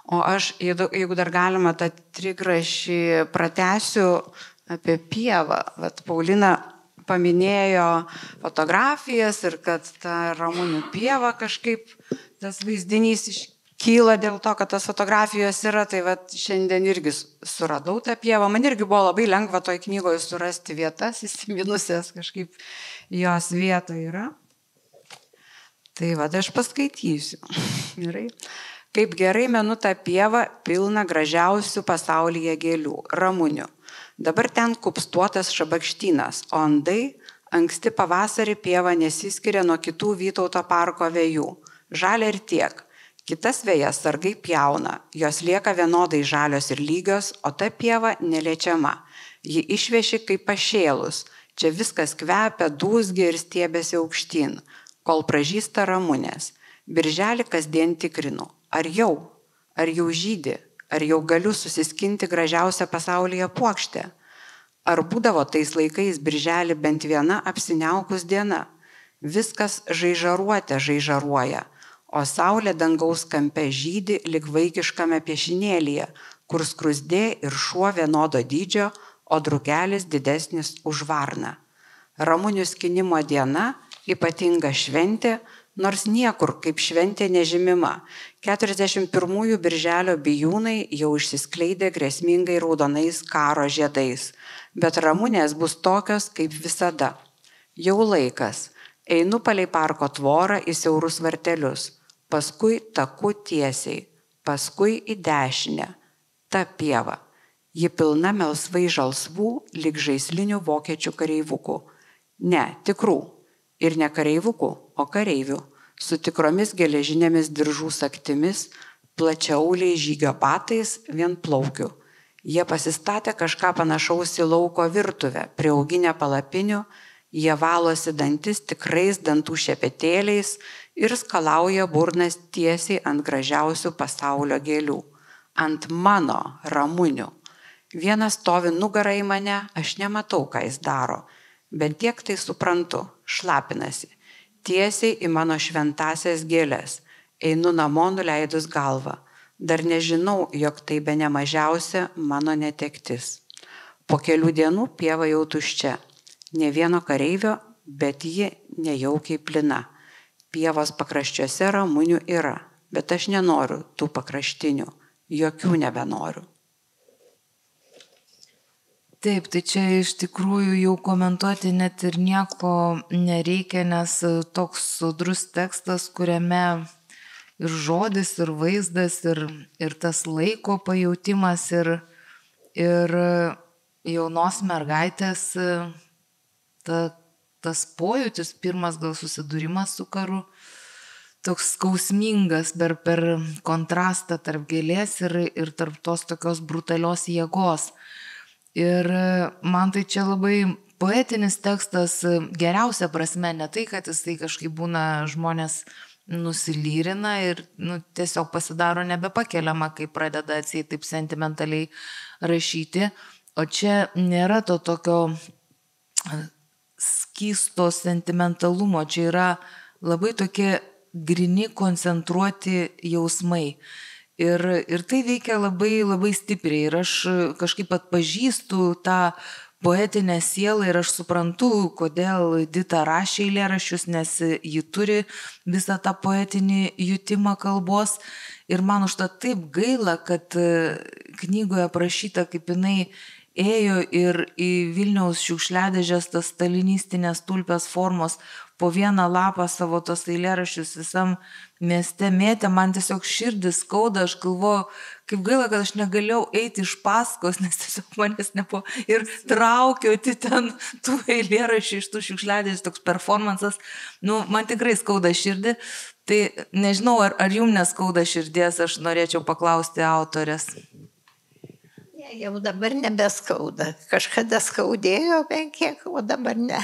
O aš, jeigu dar galima, tą trigrašį pratęsiu apie pievą. Vat Paulina paminėjo fotografijas ir kad ta Ramunių pieva kažkaip tas vaizdinys iškyla dėl to, kad tas fotografijos yra, tai vat šiandien irgi suradau tą pievą. Man irgi buvo labai lengva toj knygoje surasti vietas, įsiminusias kažkaip jos vieta yra. Tai vat aš paskaitysiu. Gerai. Kaip gerai menu tą pievą pilna gražiausių pasaulyje gėlių, Ramunių. Dabar ten kupstuotas šabakštynas, o andai anksti pavasarį pieva nesiskiria nuo kitų Vytauto parko vėjų. Žalia ir tiek. Kitas vėjas sargai pjauna, jos lieka vienodai žalios ir lygios, o ta pieva neliečiama. Ji išveši kaip pašėlus. Čia viskas kvepia, dūzgia ir stiebėsi aukštyn, kol pražysta Ramunės. Birželį kasdien tikrinu. Ar jau žydi? Ar jau galiu susiskinti gražiausią pasaulyje puokštę? Ar būdavo tais laikais birželį bent viena apsiniaukus diena? Viskas žaižaruoja, o saulė dangaus kampe žydi lyg vaikiškame piešinėlyje, kur skrusdė ir šuo vienodo dydžio, o drugelis didesnis už varną. Ramunių skinimo diena, ypatinga šventė, nors niekur kaip šventė nežymima. 41 birželio bijūnai jau išsiskleidė grėsmingai raudonais karo žiedais, bet Ramunės bus tokios kaip visada. Jau laikas. Einu palei parko tvorą į siaurus vartelius, paskui taku tiesiai, paskui į dešinę. Ta pieva. Ji pilna melsvai žalsvų, lyg žaislinių vokiečių kareivukų. Ne, tikrų. Ir ne kareivukų, o kareivių, su tikromis geležinėmis diržų sagtimis, plačiauliai žygio batais, vienplaukių. Jie pasistatė kažką panašaus į lauko virtuvę, priauginę palapinių, jie valosi dantis tikrais dantų šepetėliais ir skalauja burnas tiesiai ant gražiausių pasaulio gėlių. Ant mano Ramunių. Vienas stovi nugarą į mane, aš nematau, ką jis daro. Bet tiek tai suprantu, šlapinasi, tiesiai į mano šventasias gėlės, einu namo nuleidus galvą, dar nežinau, jog tai be nemažiausia mano netektis. Po kelių dienų pieva jau tuščia, ne vieno kareivio, bet ji nejaukiai plina. Pievos pakraščiuose Ramunių yra, bet aš nenoriu tų pakraštinių, jokių nebenoriu. Taip, tai čia iš tikrųjų jau komentuoti net ir nieko nereikia, nes toks sodrus tekstas, kuriame ir žodis, ir vaizdas, ir tas laiko pajautimas, ir jaunos mergaitės tas pojūtis, pirmas gal susidūrimas su karu, toks skausmingas per kontrastą tarp gėlės ir tarp tos tokios brutalios jėgos. Ir man tai čia labai poetinis tekstas, geriausia prasme, ne tai, kad jisai kažkaip būna žmonės nusilyrina ir tiesiog pasidaro nebepakeliama, kai pradeda atsieit taip sentimentaliai rašyti, o čia nėra to tokio skysto sentimentalumo, čia yra labai tokie grini, koncentruoti jausmai. Ir tai veikia labai, labai stipriai ir aš kažkaip atpažįstu tą poetinę sielą ir aš suprantu, kodėl Dita rašė eilėraščius, nes ji turi visą tą poetinį jutimą kalbos ir man užtat taip gaila, kad knygoje aprašyta, kaip jinai ėjo ir į Vilniaus šiukšliadėžės tas stalinistinės tulpės formos po vieną lapą savo tos eilėraščius visam mieste mėtė, man tiesiog širdis skauda, aš galvoju, kaip gaila, kad aš negalėjau eiti iš paskos, nes tiesiog manęs nebuvo ir traukiauti ten tų eilėraščių iš tų šiukšliadės, toks performances, nu, man tikrai skauda širdį, tai nežinau, ar jums neskauda širdies, aš norėčiau paklausti autorės. Jau dabar nebeskauda, kažkada skaudėjo bent kiek, o dabar ne.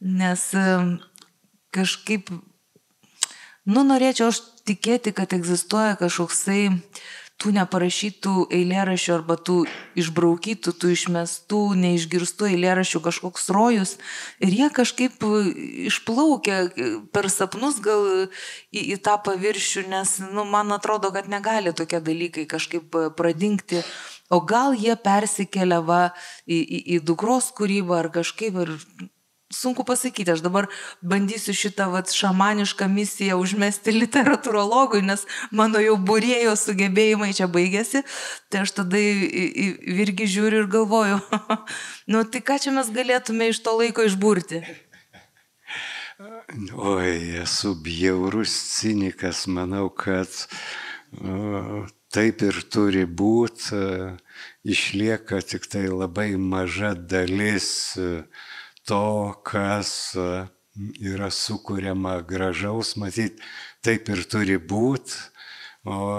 Nes kažkaip, nu, norėčiau aš tikėti, kad egzistuoja kažkoksai tų neparašytų eilėraščių arba tų išbraukytų, tų išmestų, neišgirstų eilėraščių kažkoks rojus ir jie kažkaip išplaukia per sapnus gal į tą paviršių, nes, nu, man atrodo, kad negali tokie dalykai kažkaip pradingti, o gal jie persikelia va į dukros kūrybą ar kažkaip ir sunku pasakyti, aš dabar bandysiu šitą šamanišką misiją užmesti literatūrologui, nes mano jau būrėjo sugebėjimai čia baigėsi, tai aš tada į Virgį žiūriu ir galvoju, nu tai ką čia mes galėtume iš to laiko išburti? Oi, esu bjaurus cinikas, manau, kad taip ir turi būti, išlieka tik tai labai maža dalis to, kas yra sukuriama gražaus, matyt, taip ir turi būti, o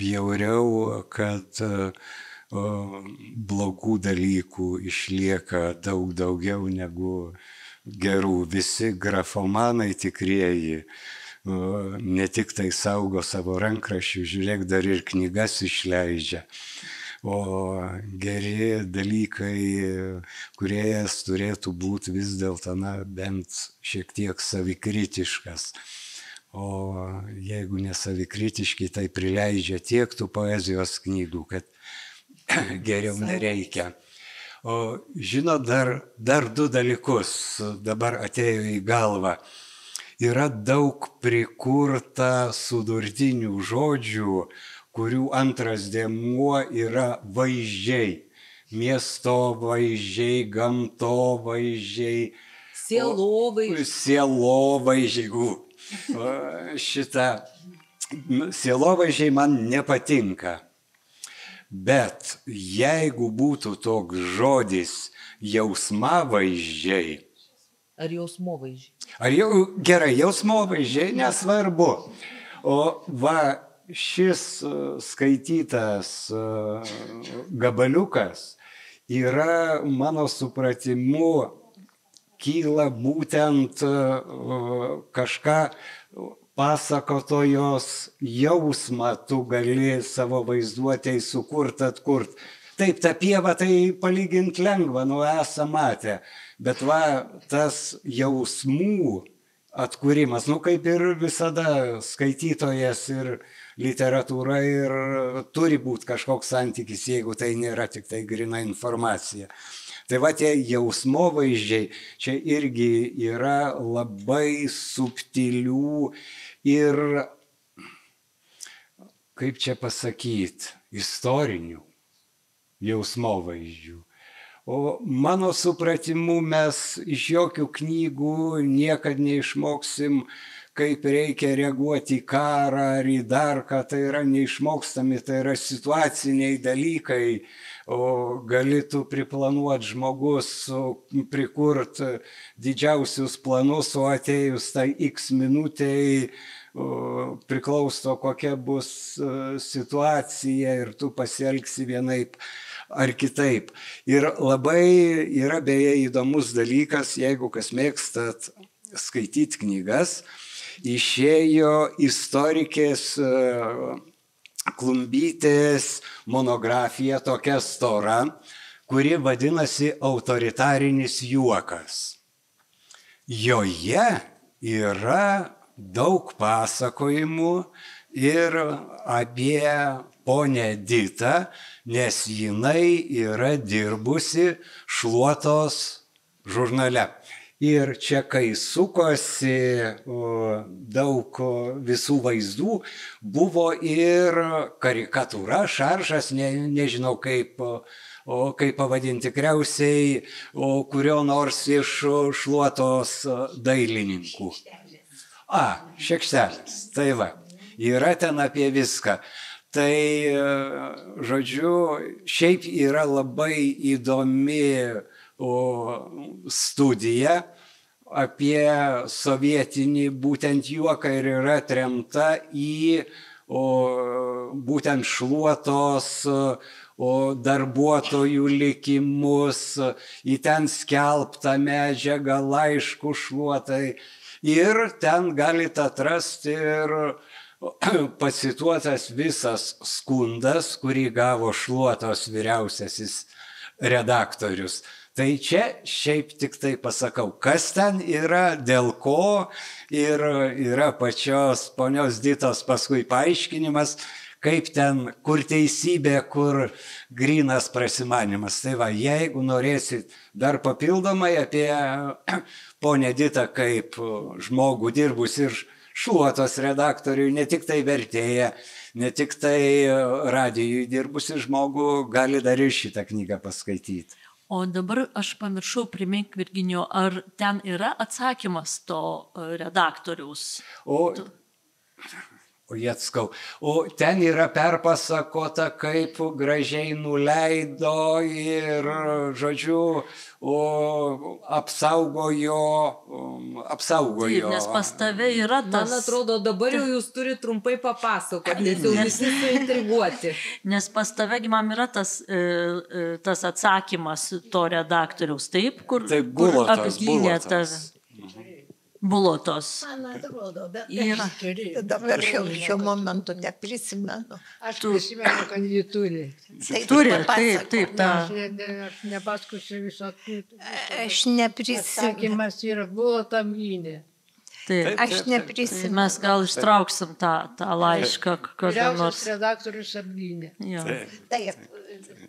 bjauriau, kad blogų dalykų išlieka daug daugiau negu gerų. Visi grafomanai tikrieji ne tik tai saugo savo rankraščių, žiūrėk, dar ir knygas išleidžia. O geri dalykai, kūrėjas turėtų būti vis dėlto, na, bent šiek tiek savikritiškas. O jeigu nesavikritiški, tai prileidžia tiek tų poezijos knygų, kad geriau nereikia. O žinot, dar du dalykus dabar atėjo į galvą. Yra daug prikurta sudurtinių žodžių, kurių antras dėmuo yra vaizdžiai. Miesto vaizdžiai, gamto vaizdžiai. Sielovaizdžiai. Šitą sielovaizdžiai man nepatinka. Bet jeigu būtų toks žodis jausmavaizdžiai. Ar jausmovaizdžiai? Gerai, jausmovaizdžiai, nesvarbu. O va, šis skaitytas gabaliukas yra, mano supratimu, kyla būtent kažką pasakotojos jausmą tu gali savo vaizduotėj sukurt, atkurt. Taip, ta pieva tai palyginti lengva, nu esam matę, bet va tas jausmų atkūrimas, nu kaip ir visada skaitytojas ir literatūra ir turi būti kažkoks santykis, jeigu tai nėra tik tai grina informacija. Tai va tie jausmovaizdžiai čia irgi yra labai subtilių ir, kaip čia pasakyti, istorinių jausmovaizdžių. O mano supratimu mes iš jokių knygų niekad neišmoksim, kaip reikia reaguoti į karą ar į dar ką, tai yra neišmokstami, tai yra situaciniai dalykai, o galėtų priplanuoti žmogus, prikurt didžiausius planus, o atėjus tai x minutėj priklauso kokia bus situacija ir tu pasielgsi vienaip ar kitaip. Ir labai yra beje įdomus dalykas, jeigu kas mėgstat skaityti knygas, išėjo istorikės Klumbytės monografija tokia stora, kuri vadinasi Autoritarinis juokas. Joje yra daug pasakojimų ir apie ponę Ditą, nes jinai yra dirbusi Šluotos žurnale. Ir čia, kai sukosi daug visų vaizdų, buvo ir karikatūra, šaržas, nežinau kaip pavadinti, tikriausiai kurio nors iš Šluotos dailininkų. Šekštelis, tai va, yra ten apie viską. Tai, žodžiu, šiaip yra labai įdomi studija apie sovietinį būtent juoką ir yra atremta į būtent Šluotos darbuotojų likimus, į ten skelbtą medžiagą, laiškų Šluotai. Ir ten galite atrasti ir pacituotas visas skundas, kurį gavo Šluotos vyriausiasis redaktorius. Tai čia šiaip tik tai pasakau, kas ten yra, dėl ko, ir yra pačios ponios Ditos paskui paaiškinimas, kaip ten, kur teisybė, kur grynas prasimanimas. Tai va, jeigu norėsit dar papildomai apie ponę Ditą kaip žmogų dirbus ir Šluotos redaktoriui, ne tik tai vertėja, ne tik tai radijui dirbusi žmogų, gali dar ir šitą knygą paskaityti. O dabar aš pamiršau, primink, Virginijau, ar ten yra atsakymas to redaktoriaus? Jetskau. O ten yra perpasakota, kaip gražiai nuleido ir, žodžiu, apsaugojo. Taip, nes pas tave yra tas... Man atrodo, dabar jau jūs turite trumpai papasakoti, nes jau visi suintriguoti. Nes pas tave, man yra tas atsakymas to redaktoriaus, taip? Kur apgynė tas... Bulotos. Man atrodo, bet dabar šiuo momentu neprisimenu. Aš prisimenu, kad jį turi. Turi, taip. Aš nepaskusiu viso. Aš neprisimenu. Atsakymas yra Bulotą apgynė. Taip. Aš neprisimenu. Mes gal ištrauksim tą laišką. Vyriausias redaktorius apgynė. Taip,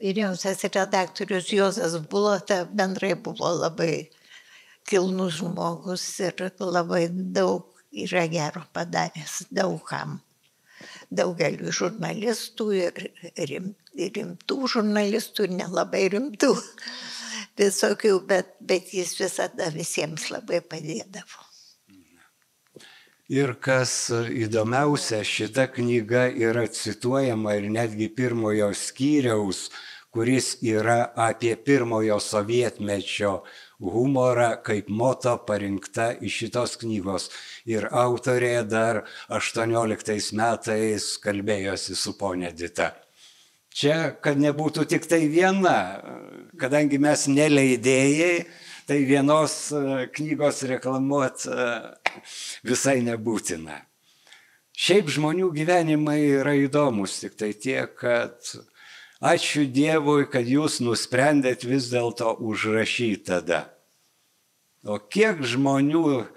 vyriausias redaktorius Juozas Bulota bendrai buvo labai kilnus žmogus ir labai daug yra gero padaręs daugam. Daugeliu žurnalistų ir rimtų žurnalistų ir nelabai rimtų visokių, bet jis visada visiems labai padėdavo. Ir kas įdomiausia, šita knyga yra cituojama ir netgi pirmojo skyriaus, kuris yra apie pirmojo sovietmečio humorą kaip moto parinkta iš šitos knygos. Ir autorė dar 18 metais kalbėjosi su ponia Dita. Čia, kad nebūtų tik tai viena, kadangi mes neleidėjai, tai vienos knygos reklamuoti visai nebūtina. Šiaip žmonių gyvenimai yra įdomus, tik tai tiek, kad ačiū Dievui, kad jūs nusprendėt vis dėlto užrašyti tada. O kiek žmonių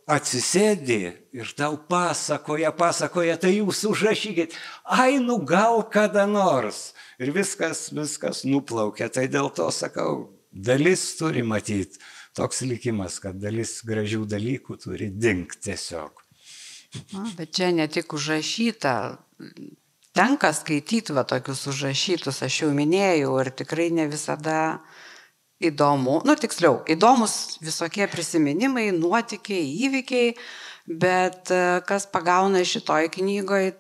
atsisėdi ir tau pasakoja, tai jūs užrašykit. Nu gal kada nors. Ir viskas nuplaukia. Tai dėl to sakau, dalis turi matyti. Toks likimas, kad dalis gražių dalykų turi dingti tiesiog. Bet čia ne tik užrašyta. Tenka skaityti tokius užrašytus, aš jau minėjau, ir tikrai ne visada įdomu, tiksliau, įdomus visokie prisiminimai, nuotykiai, įvykiai, bet kas pagauna šitoj knygoje,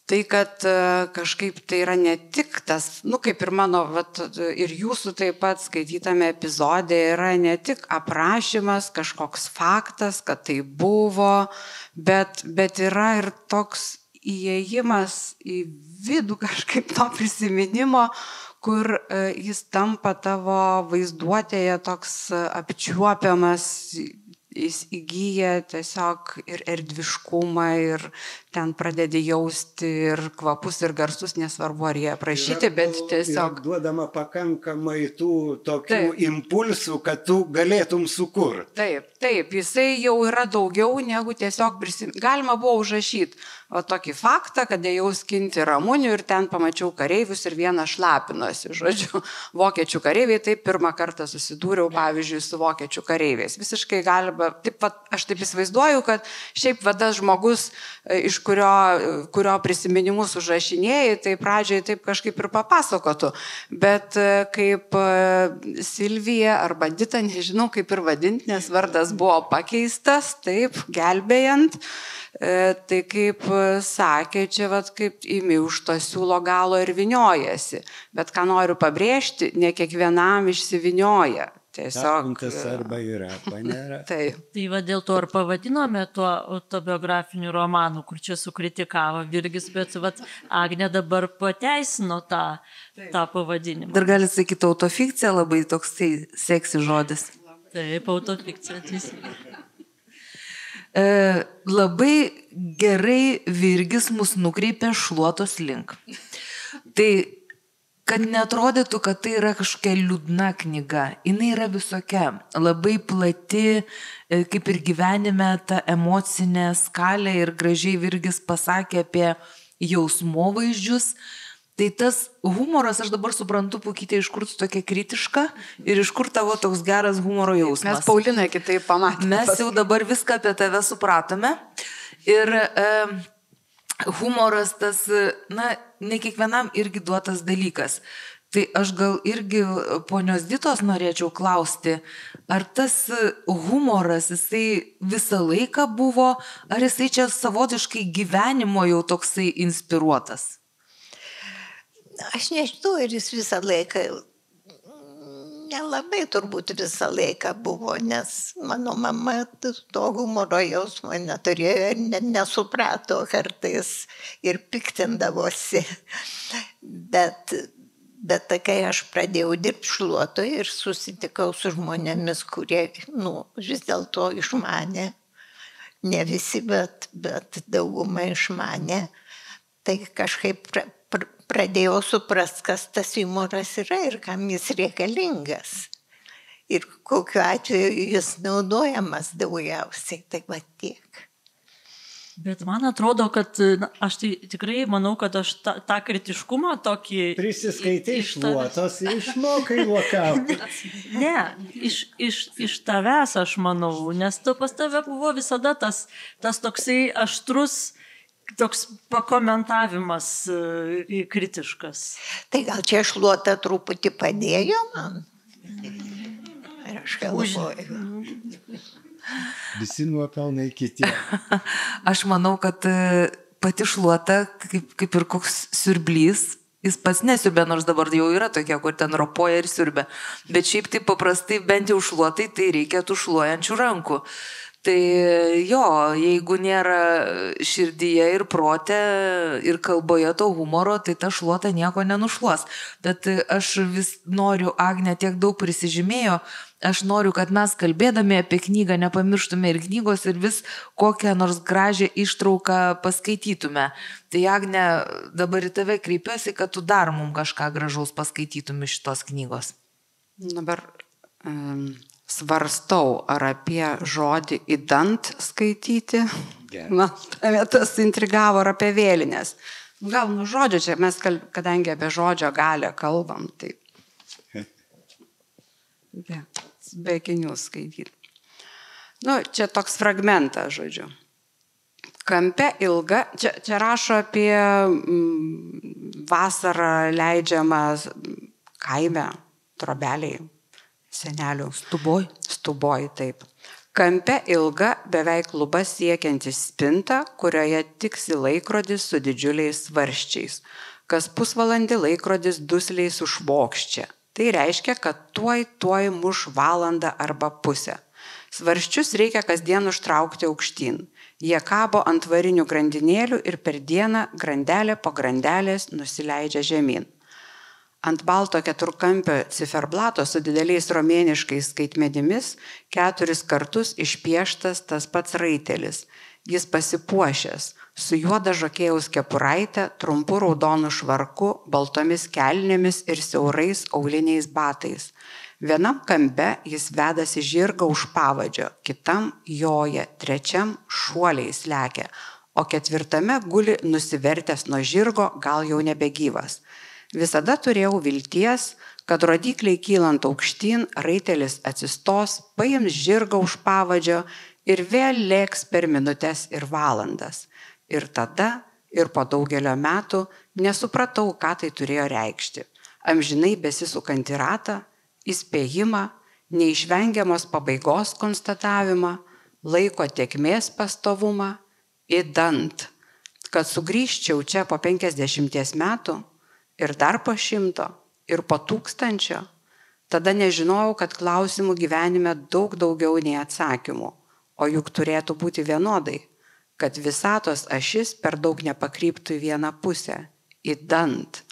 tai kad kažkaip tai yra ne tik tas, kaip ir mano, ir jūsų taip pat skaitytame epizode yra ne tik aprašymas, kažkoks faktas, kad tai buvo, bet yra ir toks įėjimas į vidų kažkaip to prisiminimo, kur jis tampa tavo vaizduotėje toks apčiuopiamas jis įgyja tiesiog ir erdviškumą, ir ten pradedi jausti ir kvapus, ir garsus, nesvarbu, ar jie aprašyti, bet tiesiog... Duodama pakankamai tų tokių impulsų, kad tu galėtum sukurti. Taip, jisai jau yra daugiau negu tiesiog galima buvo užrašyti o tokį faktą, kad ėjau skinti ramunių ir ten pamačiau kareivius ir vieną šlapinosi. Žodžiu, vokiečių kareiviai, taip pirmą kartą susidūriau, pavyzdžiui, su vokiečių kareiviais. Visiškai galima, aš taip įsivaizduoju, kad šiaip vadas žmogus, iš kurio prisiminimus užrašinėjai, tai pradžiai taip kažkaip ir papasakotų. Bet kaip Silvija arba Dita, nežinau kaip ir vadinti, nes vardas buvo pakeistas, taip, gelbėjant. Tai kaip sakė, čia kaip imi už to siūlo galo ir viniojasi. Bet ką noriu pabrėžti, ne kiekvienam išsivinioja. Tiesiog. Tas arba yra, panėra. Taip. Tai va dėl to ir pavadinome tuo autobiografiniu romanu, kur čia sukritikavo Virgis, bet Agnė dabar pateisino tą pavadinimą. Dar gali sakyti autofikcija, labai toks seksi žodis. Taip, autofikcija teisingai. Labai gerai Virgis mus nukreipė Šluotos link. Tai, kad neatrodytų, kad tai yra kažkokia liūdna knyga, jinai yra visokia, labai plati, kaip ir gyvenime, ta emocinė skalė ir gražiai Virgis pasakė apie jausmovaizdžius. Tai tas humoras, aš dabar suprantu, Pukytė, iš kur tu tokia kritiška ir iš kur tavo toks geras humoro jausmas. Mes Pauliną kitaip pamatėme. Mes jau dabar viską apie tave supratome. Ir humoras tas, ne kiekvienam irgi duotas dalykas. Tai aš gal irgi ponios Ditos norėčiau klausti, ar tas humoras, jisai visą laiką buvo, ar jisai čia savotiškai gyvenimo jau toksai inspiruotas? Aš nežinau, ir jis visą laiką, nelabai turbūt visą laiką buvo, nes mano mama to humoro jausmo neturėjo ir nesuprato kartais ir piktindavosi. Bet kai aš pradėjau dirbti Šluotoje ir susitikau su žmonėmis, kurie, vis dėlto išmanė, ne visi, bet dauguma išmanė, tai kažkaip pradėjau suprast, kas tas humoras yra ir kam jis reikalingas. Ir kokiu atveju jis naudojamas daugiausiai. Tai va tiek. Bet man atrodo, kad aš tai tikrai manau, kad aš tą kritiškumą tokį... Prisiskaitai Šluotos ir išmokai juokauti. Ne, iš tavęs aš manau, nes pas tave buvo visada tas toksai aštrus, toks pakomentavimas kritiškas. Tai gal čia Šluota truputį padėjo man? Ir aš galvoju. Visi nuopelnai kiti. Aš manau, kad pati Šluota, kaip ir koks siurblys, jis pats nesiurbė, nors dabar jau yra tokie, kur ten ropoja ir siurbė. Bet šiaip tai paprastai, bent jau Šluotai, tai reikia tų šluojančių rankų. Tai jo, jeigu nėra širdyje ir prote ir kalboje to humoro, tai ta Šluota nieko nenušluos. Bet aš vis noriu, Agnė tiek daug prisižymėjo, aš noriu, kad mes kalbėdami apie knygą nepamirštume ir knygos ir vis kokią nors gražią ištrauką paskaitytume. Tai Agnė, dabar į tave kreipiuosi, kad tu dar mums kažką gražaus paskaitytum iš šitos knygos. Dabar svarstau, ar apie žodį idant skaityti. Man tas intrigavo, ar apie vėlinės. Gal nuo žodžio čia, mes kadangi apie žodžio galę kalbam, tai be akinių skaityti. Čia toks fragmentas, žodžiu. Kampe ilga, čia rašo apie vasarą leidžiamą kaime, trobeliai. Senelių. Stuboj, taip. Kampe ilga, beveik lubas siekiantis spinta, kurioje tiksi laikrodis su didžiuliais svarščiais. Kas pusvalandį laikrodis dusliai sušvokščia. Tai reiškia, kad tuoj muš valandą arba pusę. Svarščius reikia kasdien užtraukti aukštyn. Jie kabo ant varinių grandinėlių ir per dieną grandelė po grandelės nusileidžia žemyn. Ant balto keturkampio ciferblato su dideliais romėniškais skaitmenimis 4 kartus išpieštas tas pats raitelis. Jis pasipuošęs, su juoda žokėjaus kepuraitė, trumpu raudonu švarku, baltomis kelnėmis ir siaurais auliniais batais. Vienam kampe jis vedasi žirgą už pavadžio, kitam joja, trečiam šuoliais lekia, o 4 guli nusivertęs nuo žirgo, gal jau nebegyvas. Visada turėjau vilties, kad rodikliai kylant aukštyn, raitelis atsistos, paims žirgą už pavadžio ir vėl lėks per minutes ir valandas. Ir tada, ir po daugelio metų nesupratau, ką tai turėjo reikšti. Amžinai besisukantį ratą, įspėjimą, neišvengiamos pabaigos konstatavimą, laiko tėkmės pastovumą, idant, kad sugrįžčiau čia po 50 metų ir dar po 100 ir po 1000, tada nežinojau, kad klausimų gyvenime daug daugiau nei atsakymų, o juk turėtų būti vienodai, kad visatos ašis per daug nepakryptų į vieną pusę, idant.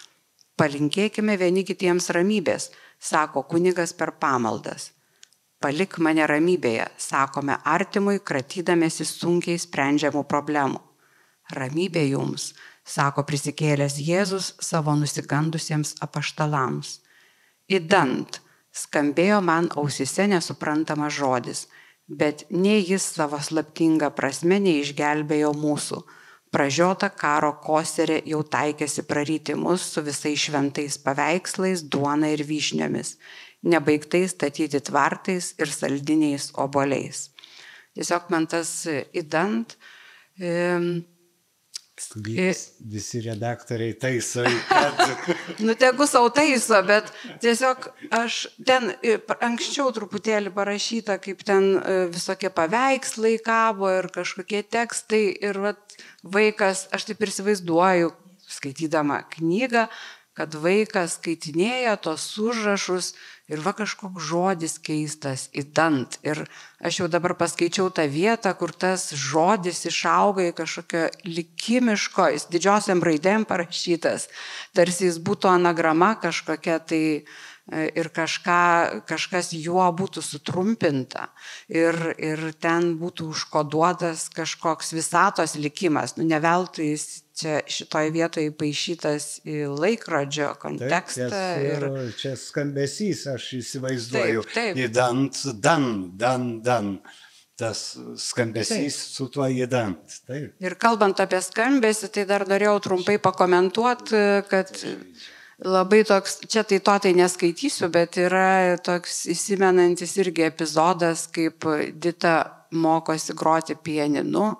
Palinkėkime vieni kitiems ramybės, sako kunigas per pamaldas. Palik mane ramybėje, sakome artimui, kratydamėsi sunkiai sprendžiamų problemų. Ramybė jums, sako prisikėlęs Jėzus savo nusigandusiems apaštalams. Idant, skambėjo man ausyse nesuprantamas žodis, bet nei jis savo slaptingą prasme neišgelbėjo mūsų. Pražiota karo koserė jau taikėsi praryti mus su visais šventais paveikslais, duona ir vyšniomis, nebaigtais statyti tvartais ir saldiniais obuoliais. Tiesiog man tas idant... Visi redaktoriai taiso, kad... Tegu savo taiso, bet tiesiog aš ten anksčiau truputėlį parašyta, kaip ten visokie paveikslai kabo ir kažkokie tekstai ir vaikas, aš taip įsivaizduoju, skaitydama knygą, kad vaikas skaitinėja tos užrašus ir kažkoks žodis keistas, idant. Ir aš jau dabar paskaičiau tą vietą, kur tas žodis išauga į kažkokio likimiško, jis didžiosiam raidėm parašytas, tarsi jis būtų anagrama kažkokia tai ir kažkas juo būtų sutrumpinta ir ten būtų užkoduotas kažkoks visatos likimas. Ne veltui jis čia šitoje vietoje įpaišytas į laikrodžio kontekstą. Ir čia skambesys, aš įsivaizduoju. Taip. Idant, dan. Tas skambesys su tuo idant. Taip. Ir kalbant apie skambesį, tai dar norėjau trumpai pakomentuoti, kad labai toks, čia tai neskaitysiu, bet yra toks įsimenantis irgi epizodas, kaip Dita mokosi groti pianinu.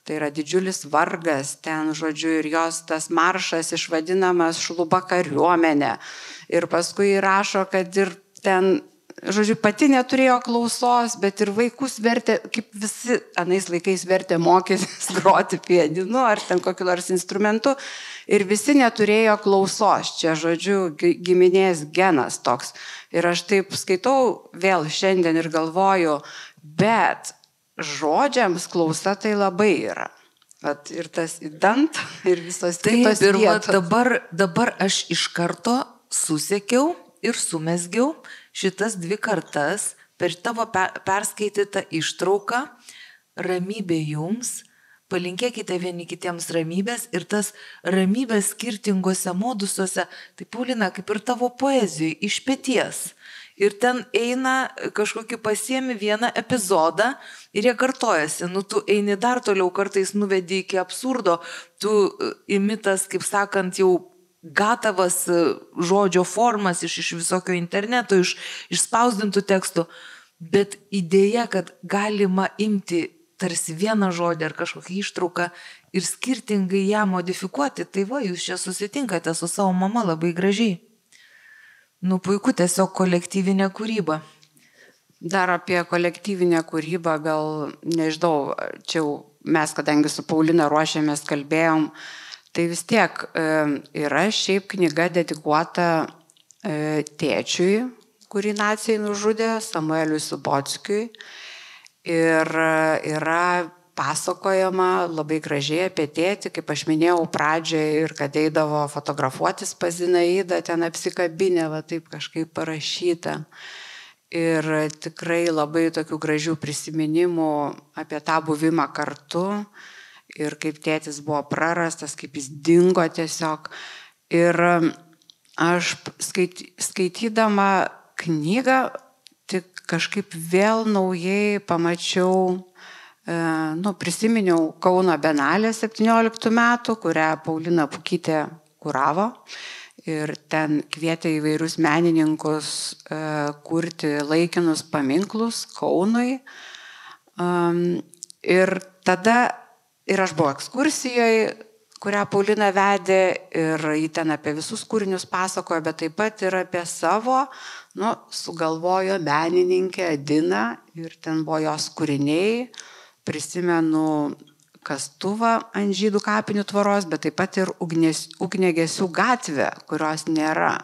Tai yra didžiulis vargas ten, žodžiu, ir jos tas maršas išvadinamas šluba kariuomenė. Ir paskui rašo, kad ir ten, žodžiu, pati neturėjo klausos, bet ir vaikus vertė, kaip visi anais laikais vertė mokytis groti pianinu ar ten kokiu nors instrumentu. Ir visi neturėjo klausos. Čia, žodžiu, giminės genas toks. Ir aš taip skaitau vėl šiandien ir galvoju, bet žodžiams klausa tai labai yra. Ir tas idant, ir visos kitos vietos. Dabar aš iš karto susiekiau ir sumesgiau šitas 2 kartas per tavo perskaitytą ištrauką ramybė jums, palinkėkite vieni kitiems ramybės ir tas ramybės skirtingose modusuose, tai Paulina, kaip ir tavo poezijoje, iš peties. Ir ten eina kažkokį pasiemi vieną epizodą ir jie kartojasi. Tu eini dar toliau, kartais nuvedi iki absurdo, tu imitas, kaip sakant, jau gatavas žodžio formas iš visokio interneto, iš spausdintų tekstų. Bet idėja, kad galima imti tarsi vieną žodį ar kažkokią ištrauką ir skirtingai ją modifikuoti, tai jūs čia susitinkate su savo mama labai gražiai. Puiku, tiesiog kolektyvinė kūryba. Dar apie kolektyvinę kūrybą, gal nežinau, čia mes, kadangi su Paulina ruošėmės, kalbėjom, tai vis tiek yra šiaip knyga dedikuota tėčiui, kurį naciai nužudė, Samueliui Subotskiui. Ir yra pasakojama labai gražiai apie tėtį, kaip aš minėjau pradžioje, ir kad eidavo fotografuotis pas Zinaidą, ten apsikabinę, va taip kažkaip parašyta. Ir tikrai labai tokių gražių prisiminimų apie tą buvimą kartu ir kaip tėtis buvo prarastas, kaip jis dingo tiesiog. Ir aš skaitydama knygą tik kažkaip vėl naujai pamačiau, prisiminiau Kauno Bienalę 17 metų, kurią Paulina Pukytė kuravo. Ir ten kvietė įvairius menininkus kurti laikinus paminklus Kaunui. Ir tada aš buvau ekskursijoje, kurią Paulina vedė, ir jį ten apie visus kūrinius pasakojo, bet taip pat ir apie savo, sugalvojo menininkė Diną, ir ten buvo jos kūriniai. Prisimenu kastuvą ant Žydų kapinių tvoros, bet taip pat ir Ugniagesių gatvę, kurios nėra.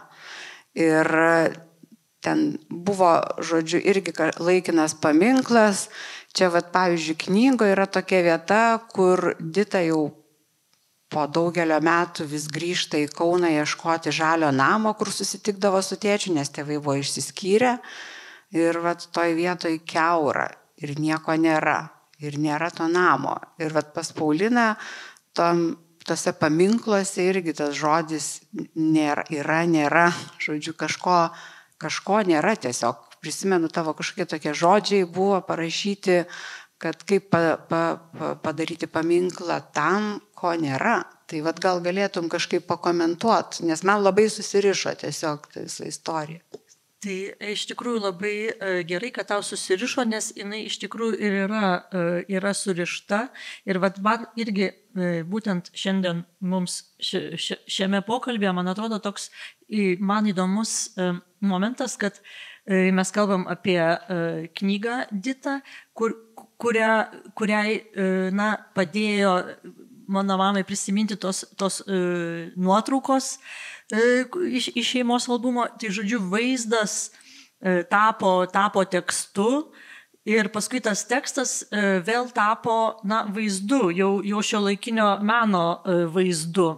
Ir ten buvo, žodžiu, irgi laikinas paminklas. Čia, pavyzdžiui, knygoje yra tokia vieta, kur Dita jau po daugelio metų vis grįžta į Kauną ieškoti žalio namo, kur susitikdavo su tėčiu, nes tėvai buvo išsiskyrę. Ir toj vietoj kiaura ir nieko nėra. Ir nėra to namo. Ir pas Pauliną tose paminkluose irgi tas žodis nėra, žodžiu, kažko nėra tiesiog. Prisimenu, tavo kažkokie tokie žodžiai buvo parašyti, kad kaip padaryti paminklą tam, ko nėra. Tai gal galėtum kažkaip pakomentuoti, nes man labai susirišo tiesiog ta visa istorija. Tai iš tikrųjų labai gerai, kad tau susirišo, nes jinai iš tikrųjų ir yra surišta. Ir man irgi būtent šiandien mums šiame pokalbėje, man atrodo, toks man įdomus momentas, kad mes kalbam apie knygą Ditą, kuriai padėjo mano mamai prisiminti tos nuotraukos iš šeimos albumo. Tai žodžiu, vaizdas tapo tekstu ir paskui tas tekstas vėl tapo vaizdu, jau šiuolaikinio meno vaizdu.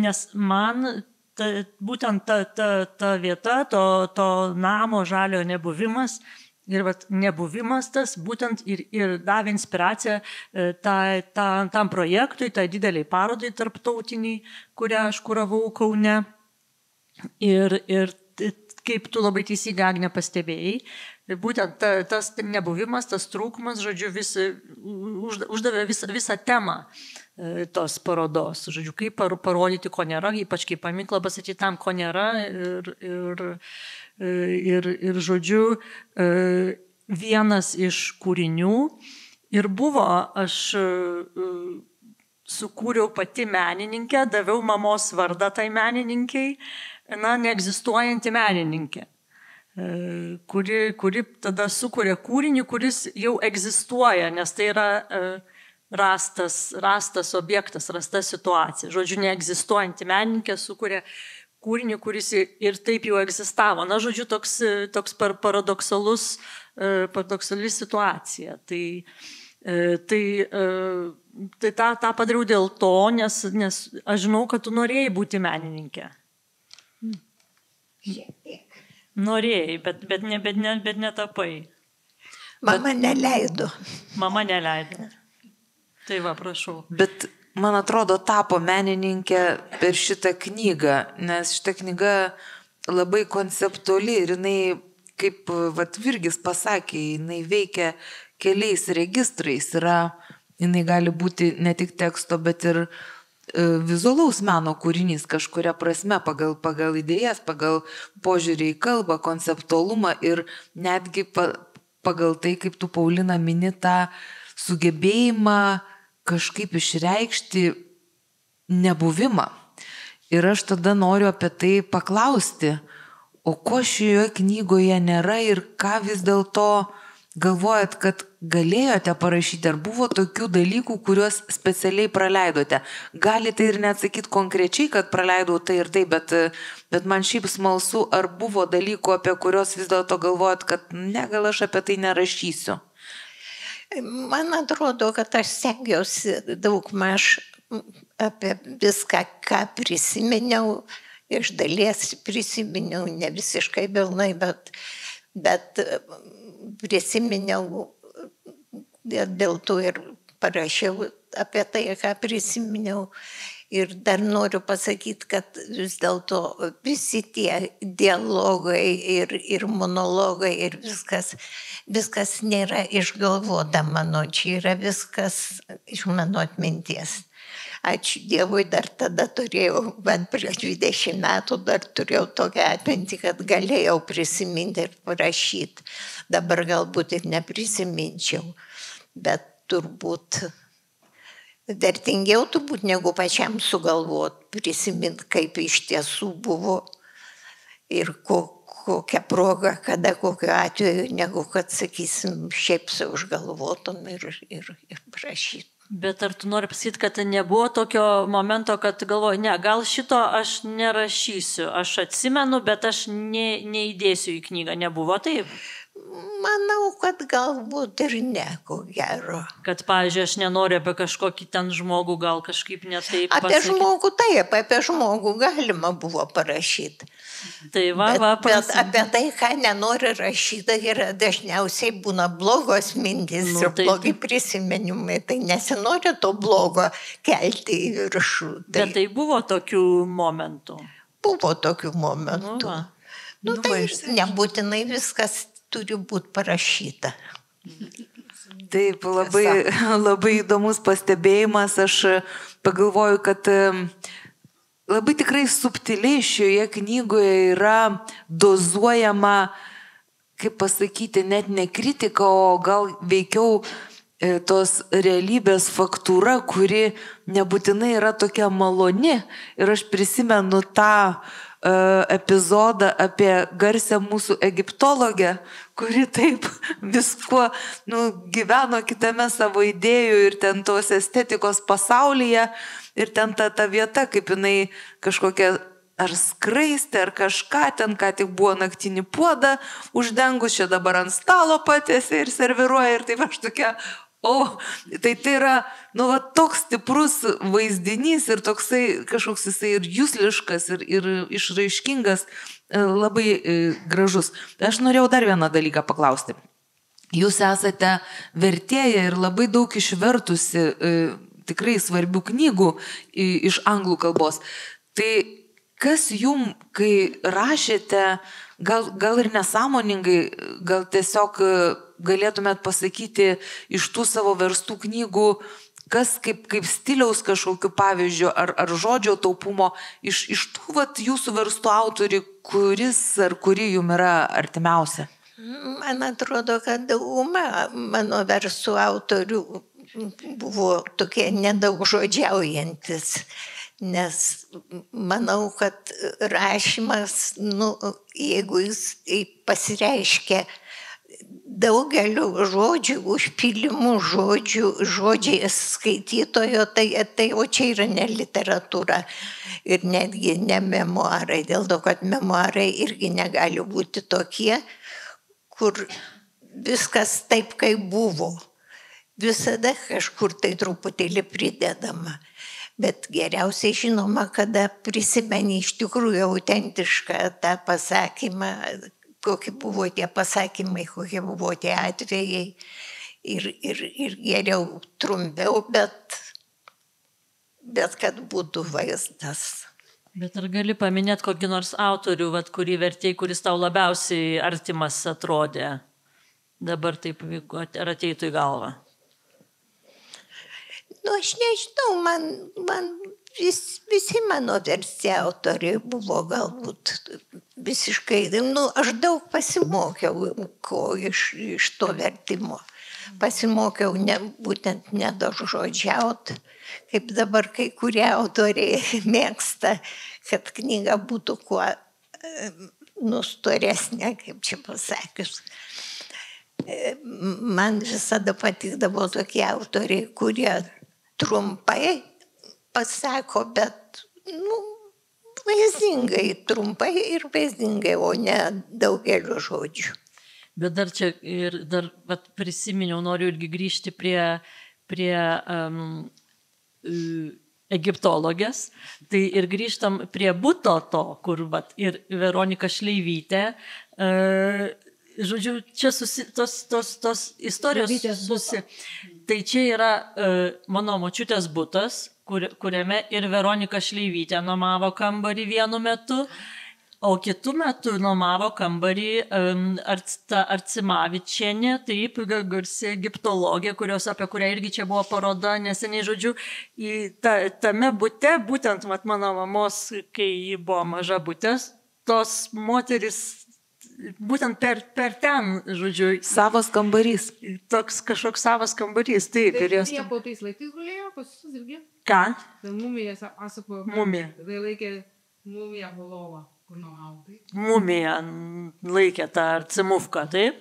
Nes man būtent ta vieta, to namo žalio nebuvimas ir nebuvimas tas būtent ir davė inspiraciją tam projektui, tai dideliai parodai tarptautiniai, kurią aš kuravau Kaune. Ir kaip tu labai teisingai, Agne, pastebėjai, būtent tas nebuvimas, tas trūkumas, žodžiu, uždavė visą temą tos parodos. Žodžiu, kaip parodyti, ko nėra, ypač kaip paminklą pasakyti tam, ko nėra. Ir žodžiu, vienas iš kūrinių ir buvo, aš sukūriau pati menininkė, daviau mamos vardą tai menininkiai, neegzistuojanti menininkė, kuri tada sukūrė kūrinį, kuris jau egzistuoja, nes tai yra rastas objektas, rasta situacija. Žodžiu, neegzistuojanti menininkė sukūrė kūrinį, kuris ir taip jau egzistavo. Žodžiu, toks paradoksali situacija. Tai tą padariau dėl to, nes aš žinau, kad tu norėjai būti menininkė. Norėjai, bet netapai. Mama neleido. Tai va, prašau. Bet man atrodo, tapo menininkė per šitą knygą, nes šitą knygą labai konceptuali ir jinai, kaip Virgis pasakė, jinai veikia keliais registrais. Jinai gali būti ne tik teksto, bet ir vizualaus meno kūrinys kažkuria prasme, pagal idėjas, pagal požiūrį į kalbą, konceptualumą ir netgi pagal tai, kaip tu, Paulina, mini tą sugebėjimą kažkaip išreikšti nebuvimą. Ir aš tada noriu apie tai paklausti, o ko šioje knygoje nėra ir ką vis dėlto galvojat, kad galėjote parašyti, ar buvo tokių dalykų, kuriuos specialiai praleidote. Galite ir neatsakyti konkrečiai, kad praleidau tai ir tai, bet man šiaip smalsu, ar buvo dalykų, apie kuriuos vis dėlto galvojat, kad gal aš apie tai nerašysiu. Man atrodo, kad aš stengiausi daug maž apie viską, ką prisiminiau, iš dalies prisiminiau, ne visiškai pilnai, bet prisiminiau, dėl to ir parašiau apie tai, ką prisiminiau. Ir dar noriu pasakyti, kad vis dėlto visi tie dialogai ir monologai ir viskas nėra išgalvota mano, čia yra viskas iš mano atminties. Ačiū Dievui, dar tada turėjau, man prieš 20 metų dar turėjau tokią atmintį, kad galėjau prisiminti ir parašyti. Dabar galbūt ir neprisiminčiau, bet turbūt vertingiau turbūt negu pačiam sugalvot, prisimint, kaip iš tiesų buvo ir kokią progą, kada, kokiu atveju, negu kad, sakysim, šiaip sau užgalvotum ir prašytum. Bet ar tu nori pasakyti, kad nebuvo tokio momento, kad galvoju, ne, gal šito aš nerašysiu, aš atsimenu, bet aš neįdėsiu į knygą, nebuvo taip? Manau, kad galbūt ir ne, ko gero. Kad, pavyzdžiui, aš nenoriu apie kažkokį ten žmogų gal kažkaip netaip pasakyti. Apie žmogų taip, apie žmogų galima buvo parašyti. Tai bet apie tai, ką nenori rašyti, yra dažniausiai būna blogos mintis ir blogi prisiminimai. Tai nesinori to blogo kelti į viršų. Bet tai buvo tokių momentų? Buvo tokių momentų. Tai nebūtinai viskas turi būti parašyta. Taip, labai įdomus pastebėjimas. Aš pagalvoju, kad labai tikrai subtiliai šioje knygoje yra dozuojama, kaip pasakyti, net ne kritika, o gal veikiau tos realybės faktūra, kuri nebūtinai yra tokia maloni. Ir aš prisimenu tą epizodą apie garsę mūsų egiptologę, kuri taip viskuo gyveno kitame savo idėjų ir ten tos estetikos pasaulyje ir ten ta vieta, kaip jinai kažkokia ar skraistė, ar kažką, ten ką tik buvo naktinį puodą uždengus, čia dabar ant stalo patiesė ir serviruoja ir taip aš tokia, tai yra, toks stiprus vaizdinys ir toksai kažkoks jisai ir jusliškas, ir išraiškingas, labai gražus. Aš norėjau dar vieną dalyką paklausti. Jūs esate vertėja ir labai daug išvertusi tikrai svarbių knygų iš anglų kalbos. Tai kas jum, kai rašėte, gal ir nesąmoningai, gal tiesiog galėtumėt pasakyti iš tų savo verstų knygų, kas kaip stiliaus kažkokiu pavyzdžiu ar žodžio taupumo iš tų jūsų verstų autorių, kuris ar kuri jum yra artimiausia? Man atrodo, kad dauguma mano verstų autorių buvo tokie nedaug žodžiaujantis, nes manau, kad rašymas, jeigu jis pasireiškia daugeliu žodžių, užpilimų žodžiais skaitytojo, tai o čia yra ne literatūra ir netgi ne memuarai, dėl to, kad memuarai irgi negali būti tokie, kur viskas taip, kaip buvo. Visada kažkur tai truputėlį pridedama. Bet geriausiai žinoma, kada prisimeni iš tikrųjų autentišką tą pasakymą, kokie buvo tie pasakymai, kokie buvo tie atvejai ir geriau trumpiau, bet kad būtų vaizdas. Bet ar gali paminėti kokį nors autorių, kurį vertėjai, kuris tau labiausiai artimas atrodė? Dabar taip, ar ateitų į galvą? Aš nežinau, man visi mano versti autoriai buvo galbūt visiškai, aš daug pasimokiau iš to vertimo. Pasimokiau būtent nedažodžiaut, kaip dabar kai kurie autoriai mėgsta, kad knyga būtų kuo storesnė, kaip čia pasakius. Man visada patikdavo tokie autoriai, kurie trumpai pasako, bet vaizdingai, trumpai ir vaizdingai, o ne daugeliu žodžių. Bet dar čia ir dar prisiminiau, noriu irgi grįžti prie egiptologės, tai ir grįžtam prie buto to, kur ir Veronika Šleivytė, žodžiu, čia tos istorijos tai čia yra mano močiutės butas, kuriame ir Veronika Šleivytė nuomavo kambarį vienu metu, o kitų metų nuomavo kambarį Arcimavičienė, taip, garsi egiptologė, apie kurią irgi čia buvo paroda neseniai, žodžiu, tame bute, būtent mano mamos, kai ji buvo maža butės, tos moteris, būtent per ten, žodžiu. Savas kambarys. Toks kažkoks savas kambarys, taip. Ir jie po tais laikais gulėjo pas jūs irgi? Ką? Mumija, pasakojo. Mumija. Tai laikė mumiją Holovą. Mumija laikė tą Arcimuvką, taip?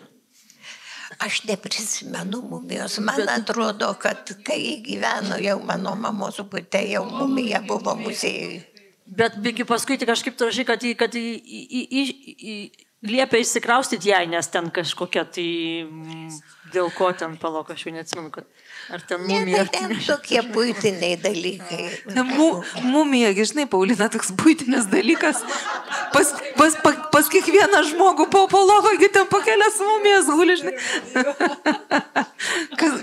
Aš neprisimenu mumijos. Man atrodo, kad kai gyveno jau mano mamos bute, jau mumija buvo muziejui. Bet paskui kažkaip tražai, kad liepia išsikraustyti jai, nes ten kažkokia dėl ko ten palauk, aš jau neatsimenu, kad ar ten mumija. Ne, ten tokie buitiniai dalykai. Mumija, žinai, Paulina, toks buitinis dalykas. Pas kiekvieną žmogų po lovogi ten po kelias mumijas guli, žinai.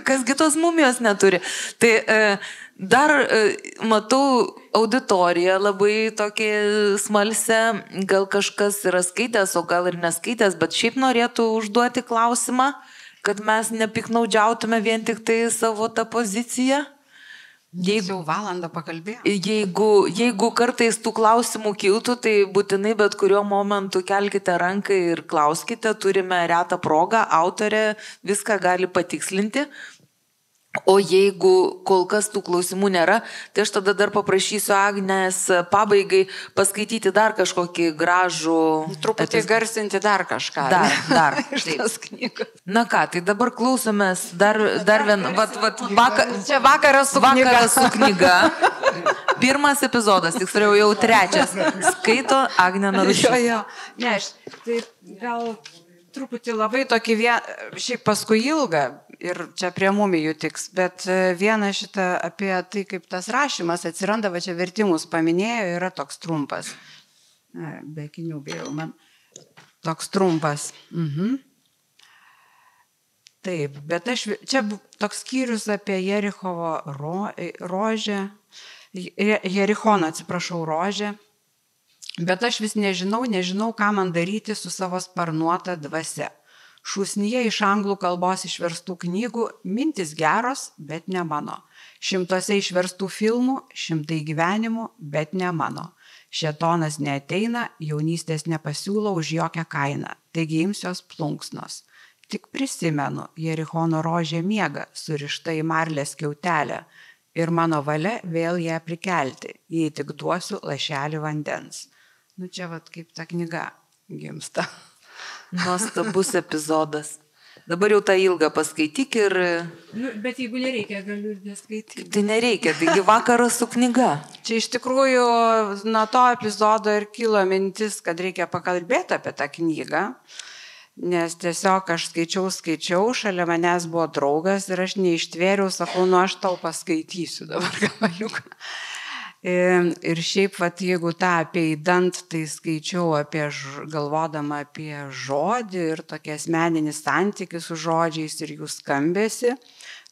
Kasgi tos mumijos neturi. Tai dar matau auditoriją labai tokį smalsę, gal kažkas yra skaitęs, o gal ir neskaitęs, bet šiaip norėtų užduoti klausimą, kad mes nepiknaudžiautume vien tik tai savo tą poziciją. Jau valandą pakalbėjome. Jeigu kartais tų klausimų kiltų, tai būtinai bet kuriuo momentu kelkite ranką ir klauskite, turime retą progą, autorė viską gali patikslinti. O jeigu kol kas tų klausimų nėra, tai aš tada dar paprašysiu Agnės pabaigai paskaityti dar kažkokį gražų... Truputį garsinti dar kažką. Dar. Iš tos knygos. Na ką, tai dabar klausomės dar vieną... Čia vakaras su knyga. Pirmas epizodas, tiksliau jau trečias. Skaito Agnė Narušytė. Ne, tai gal truputį labai tokį šiaip paskui ilgą. Ir čia prie mumijų tiks, bet vieną šitą apie tai, kaip tas rašymas atsiranda, va čia vertimus paminėjo, yra toks trumpas. Be akinių bijau, man toks trumpas. Taip, bet čia toks skyrius apie Jerichovo rožę, Jerichoną, atsiprašau, rožę, bet aš vis nežinau, ką man daryti su savo sparnuota dvasia. Šūsnyje iš anglų kalbos išverstų knygų, mintis geros, bet ne mano. 100 išverstų filmų, 100 gyvenimų, bet ne mano. Šėtonas neateina, jaunystės nepasiūlo už jokią kainą, taigi imsios plunksnos. Tik prisimenu, Jerichono rožė miega, surišta į marlės skiautelę, ir mano valia vėl ją prikelti, jei tik duosiu lašelį vandens. Nu čia vat kaip ta knyga gimsta. Nuostabus epizodas. Dabar jau tą ilgą paskaityk ir... Bet jeigu nereikia, galiu ir neskaityti. Tai nereikia, taigi vakaras su knyga. Čia iš tikrųjų nuo to epizodo ir kilo mintis, kad reikia pakalbėti apie tą knygą, nes tiesiog aš skaičiau, šalia manęs buvo draugas ir aš neištvėriau, sakau, nu aš tau paskaitysiu dabar gabaliuką. Ir šiaip, jeigu tą apie įdant, tai skaičiau galvodama apie žodį ir tokį asmeninį santykį su žodžiais ir jų skambėsi.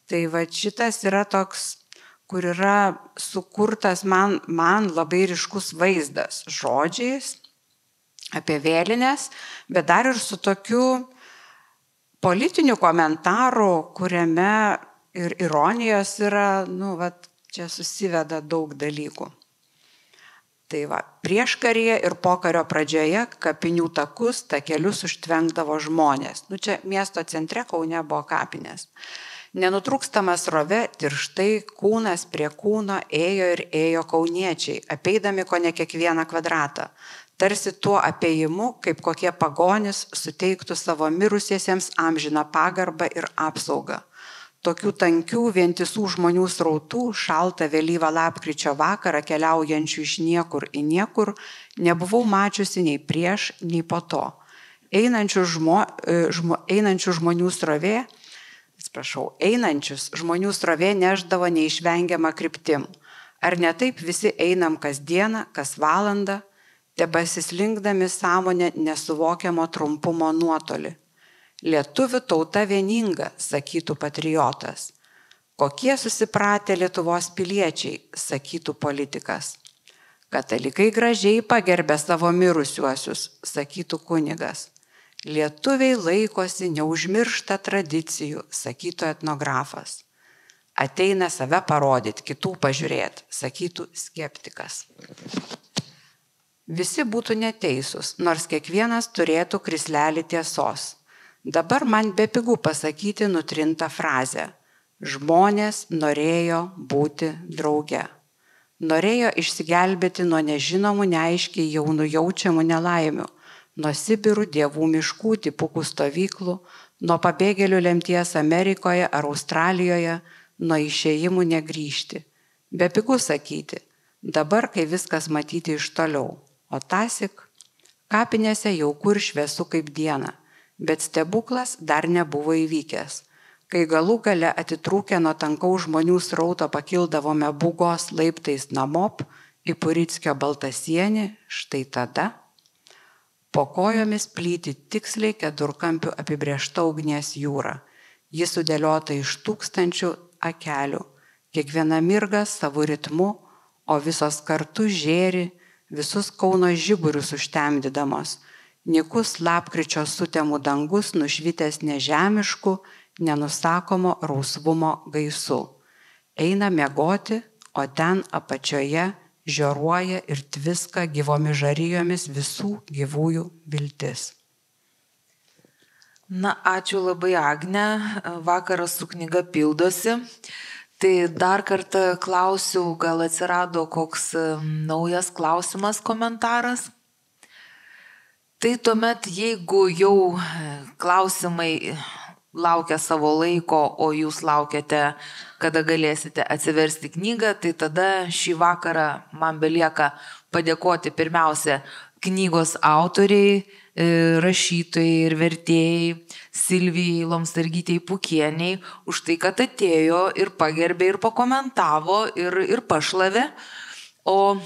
Tai šitas yra toks, kur yra sukurtas man labai ryškus vaizdas žodžiais apie vėlinės, bet dar ir su tokiu politiniu komentaru, kuriame ir ironijos yra, čia susiveda daug dalykų. Tai prieškaryje ir pokario pradžioje kapinių takus, takelius užtvenkdavo žmonės. Čia miesto centre Kaune buvo kapinės. Nenutrūkstamas rove, tirštai, kūnas prie kūno ėjo kauniečiai, apeidami kone kiekvieną kvadratą. Tarsi tuo apėjimu, kaip kokie pagonys, suteiktų savo mirusiesiems amžiną pagarbą ir apsaugą. Tokių tankių, vientisų žmonių srautų, šaltą vėlyvą lapkričio vakarą keliaujančių iš niekur į niekur, nebuvau mačiusi nei prieš, nei po to. einančius žmonių srovė neždavo neišvengiamą kryptim. Ar ne taip visi einam kas dieną, kas valandą, tebesislinkdami sąmonę nesuvokiamo trumpumo nuotolį. Lietuvių tauta vieninga, sakytų patriotas. Kokie susipratę Lietuvos piliečiai, sakytų politikas. Katalikai gražiai pagerbė savo mirusiuosius, sakytų kunigas. Lietuviai laikosi neužmiršta tradicijų, sakytų etnografas. Ateina save parodyti, kitų pažiūrėti, sakytų skeptikas. Visi būtų neteisūs, nors kiekvienas turėtų krislelį tiesos. Dabar man bepigu pasakyti nutrintą frazę. Žmonės norėjo būti drauge. Norėjo išsigelbėti nuo nežinomų, neaiškiai jau nujaučiamų nelaimių, nuo Sibirų dievų miškų, tipukų stovyklų, nuo pabėgėlių lemties Amerikoje ar Australijoje, nuo išėjimų negrįžti. Bepigu sakyti, dabar, kai viskas matyti iš toliau, o tasik, kapinėse jauku ir šviesu kaip diena, bet stebuklas dar nebuvo įvykęs. Kai galų gale atitrūkę nuo tankaus žmonių srauto pakildavome Būgos laiptais namop į Purickio Baltasienį, štai tada po kojomis plyti tiksliai keturkampių apibrėžta ugnies jūra. Ji sudėliota iš tūkstančių akelių, kiekviena mirga savo ritmu, o visos kartu žėri, visus Kauno žiburius užtemdydamos. Nikus lapkričio sutemų dangus nušvitęs nežemiškų, nenusakomo rausvumo gaisu. Eina miegoti, o ten apačioje žioruoja ir tviska gyvomis žarijomis visų gyvųjų viltis. Na, ačiū labai, Agne. Vakaras su knyga pildosi. Tai dar kartą klausiu, gal atsirado koks naujas klausimas, komentaras. Tai tuomet, jeigu jau klausimai laukia savo laiko, o jūs laukiate, kada galėsite atsiversti knygą, tai tada šį vakarą man belieka padėkoti pirmiausia knygos autoriai, rašytojai ir vertėjai Silvijai Lomsargytei Pukieniai už tai, kad atėjo ir pagerbė ir pakomentavo ir pašlavė. O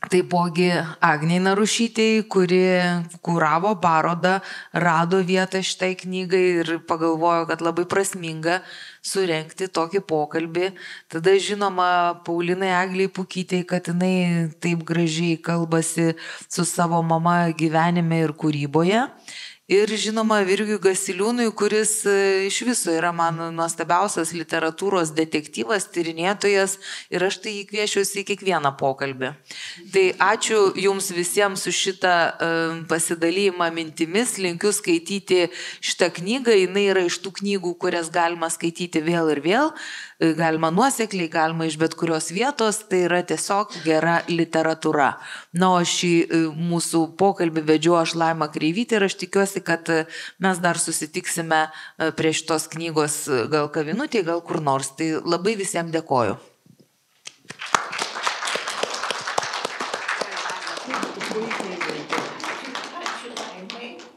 taipogi Agnei Narušytei, kuri kuravo parodą, rado vietą šitai knygai ir pagalvojo, kad labai prasminga surengti tokį pokalbį. Tada žinoma Paulinai Eglei Pukytei, kad jinai taip gražiai kalbasi su savo mama gyvenime ir kūryboje. Ir žinoma Virgiui Gasiliūnui, kuris iš viso yra man nuostabiausias literatūros detektyvas, tyrinėtojas ir aš tai įkviešiuosi į kiekvieną pokalbį. Tai ačiū Jums visiems už šitą pasidalymą mintimis, linkiu skaityti šitą knygą, jinai yra iš tų knygų, kurias galima skaityti vėl ir vėl, galima nuosekliai, galima iš bet kurios vietos, tai yra tiesiog gera literatūra. Na, o šį mūsų pokalbį vedžiu aš Laima Kreivytė ir aš tikiuosi, kad mes dar susitiksime prie šitos knygos gal kavinutėje, gal kur nors. Tai labai visiems dėkoju. Ačiū, Laimai.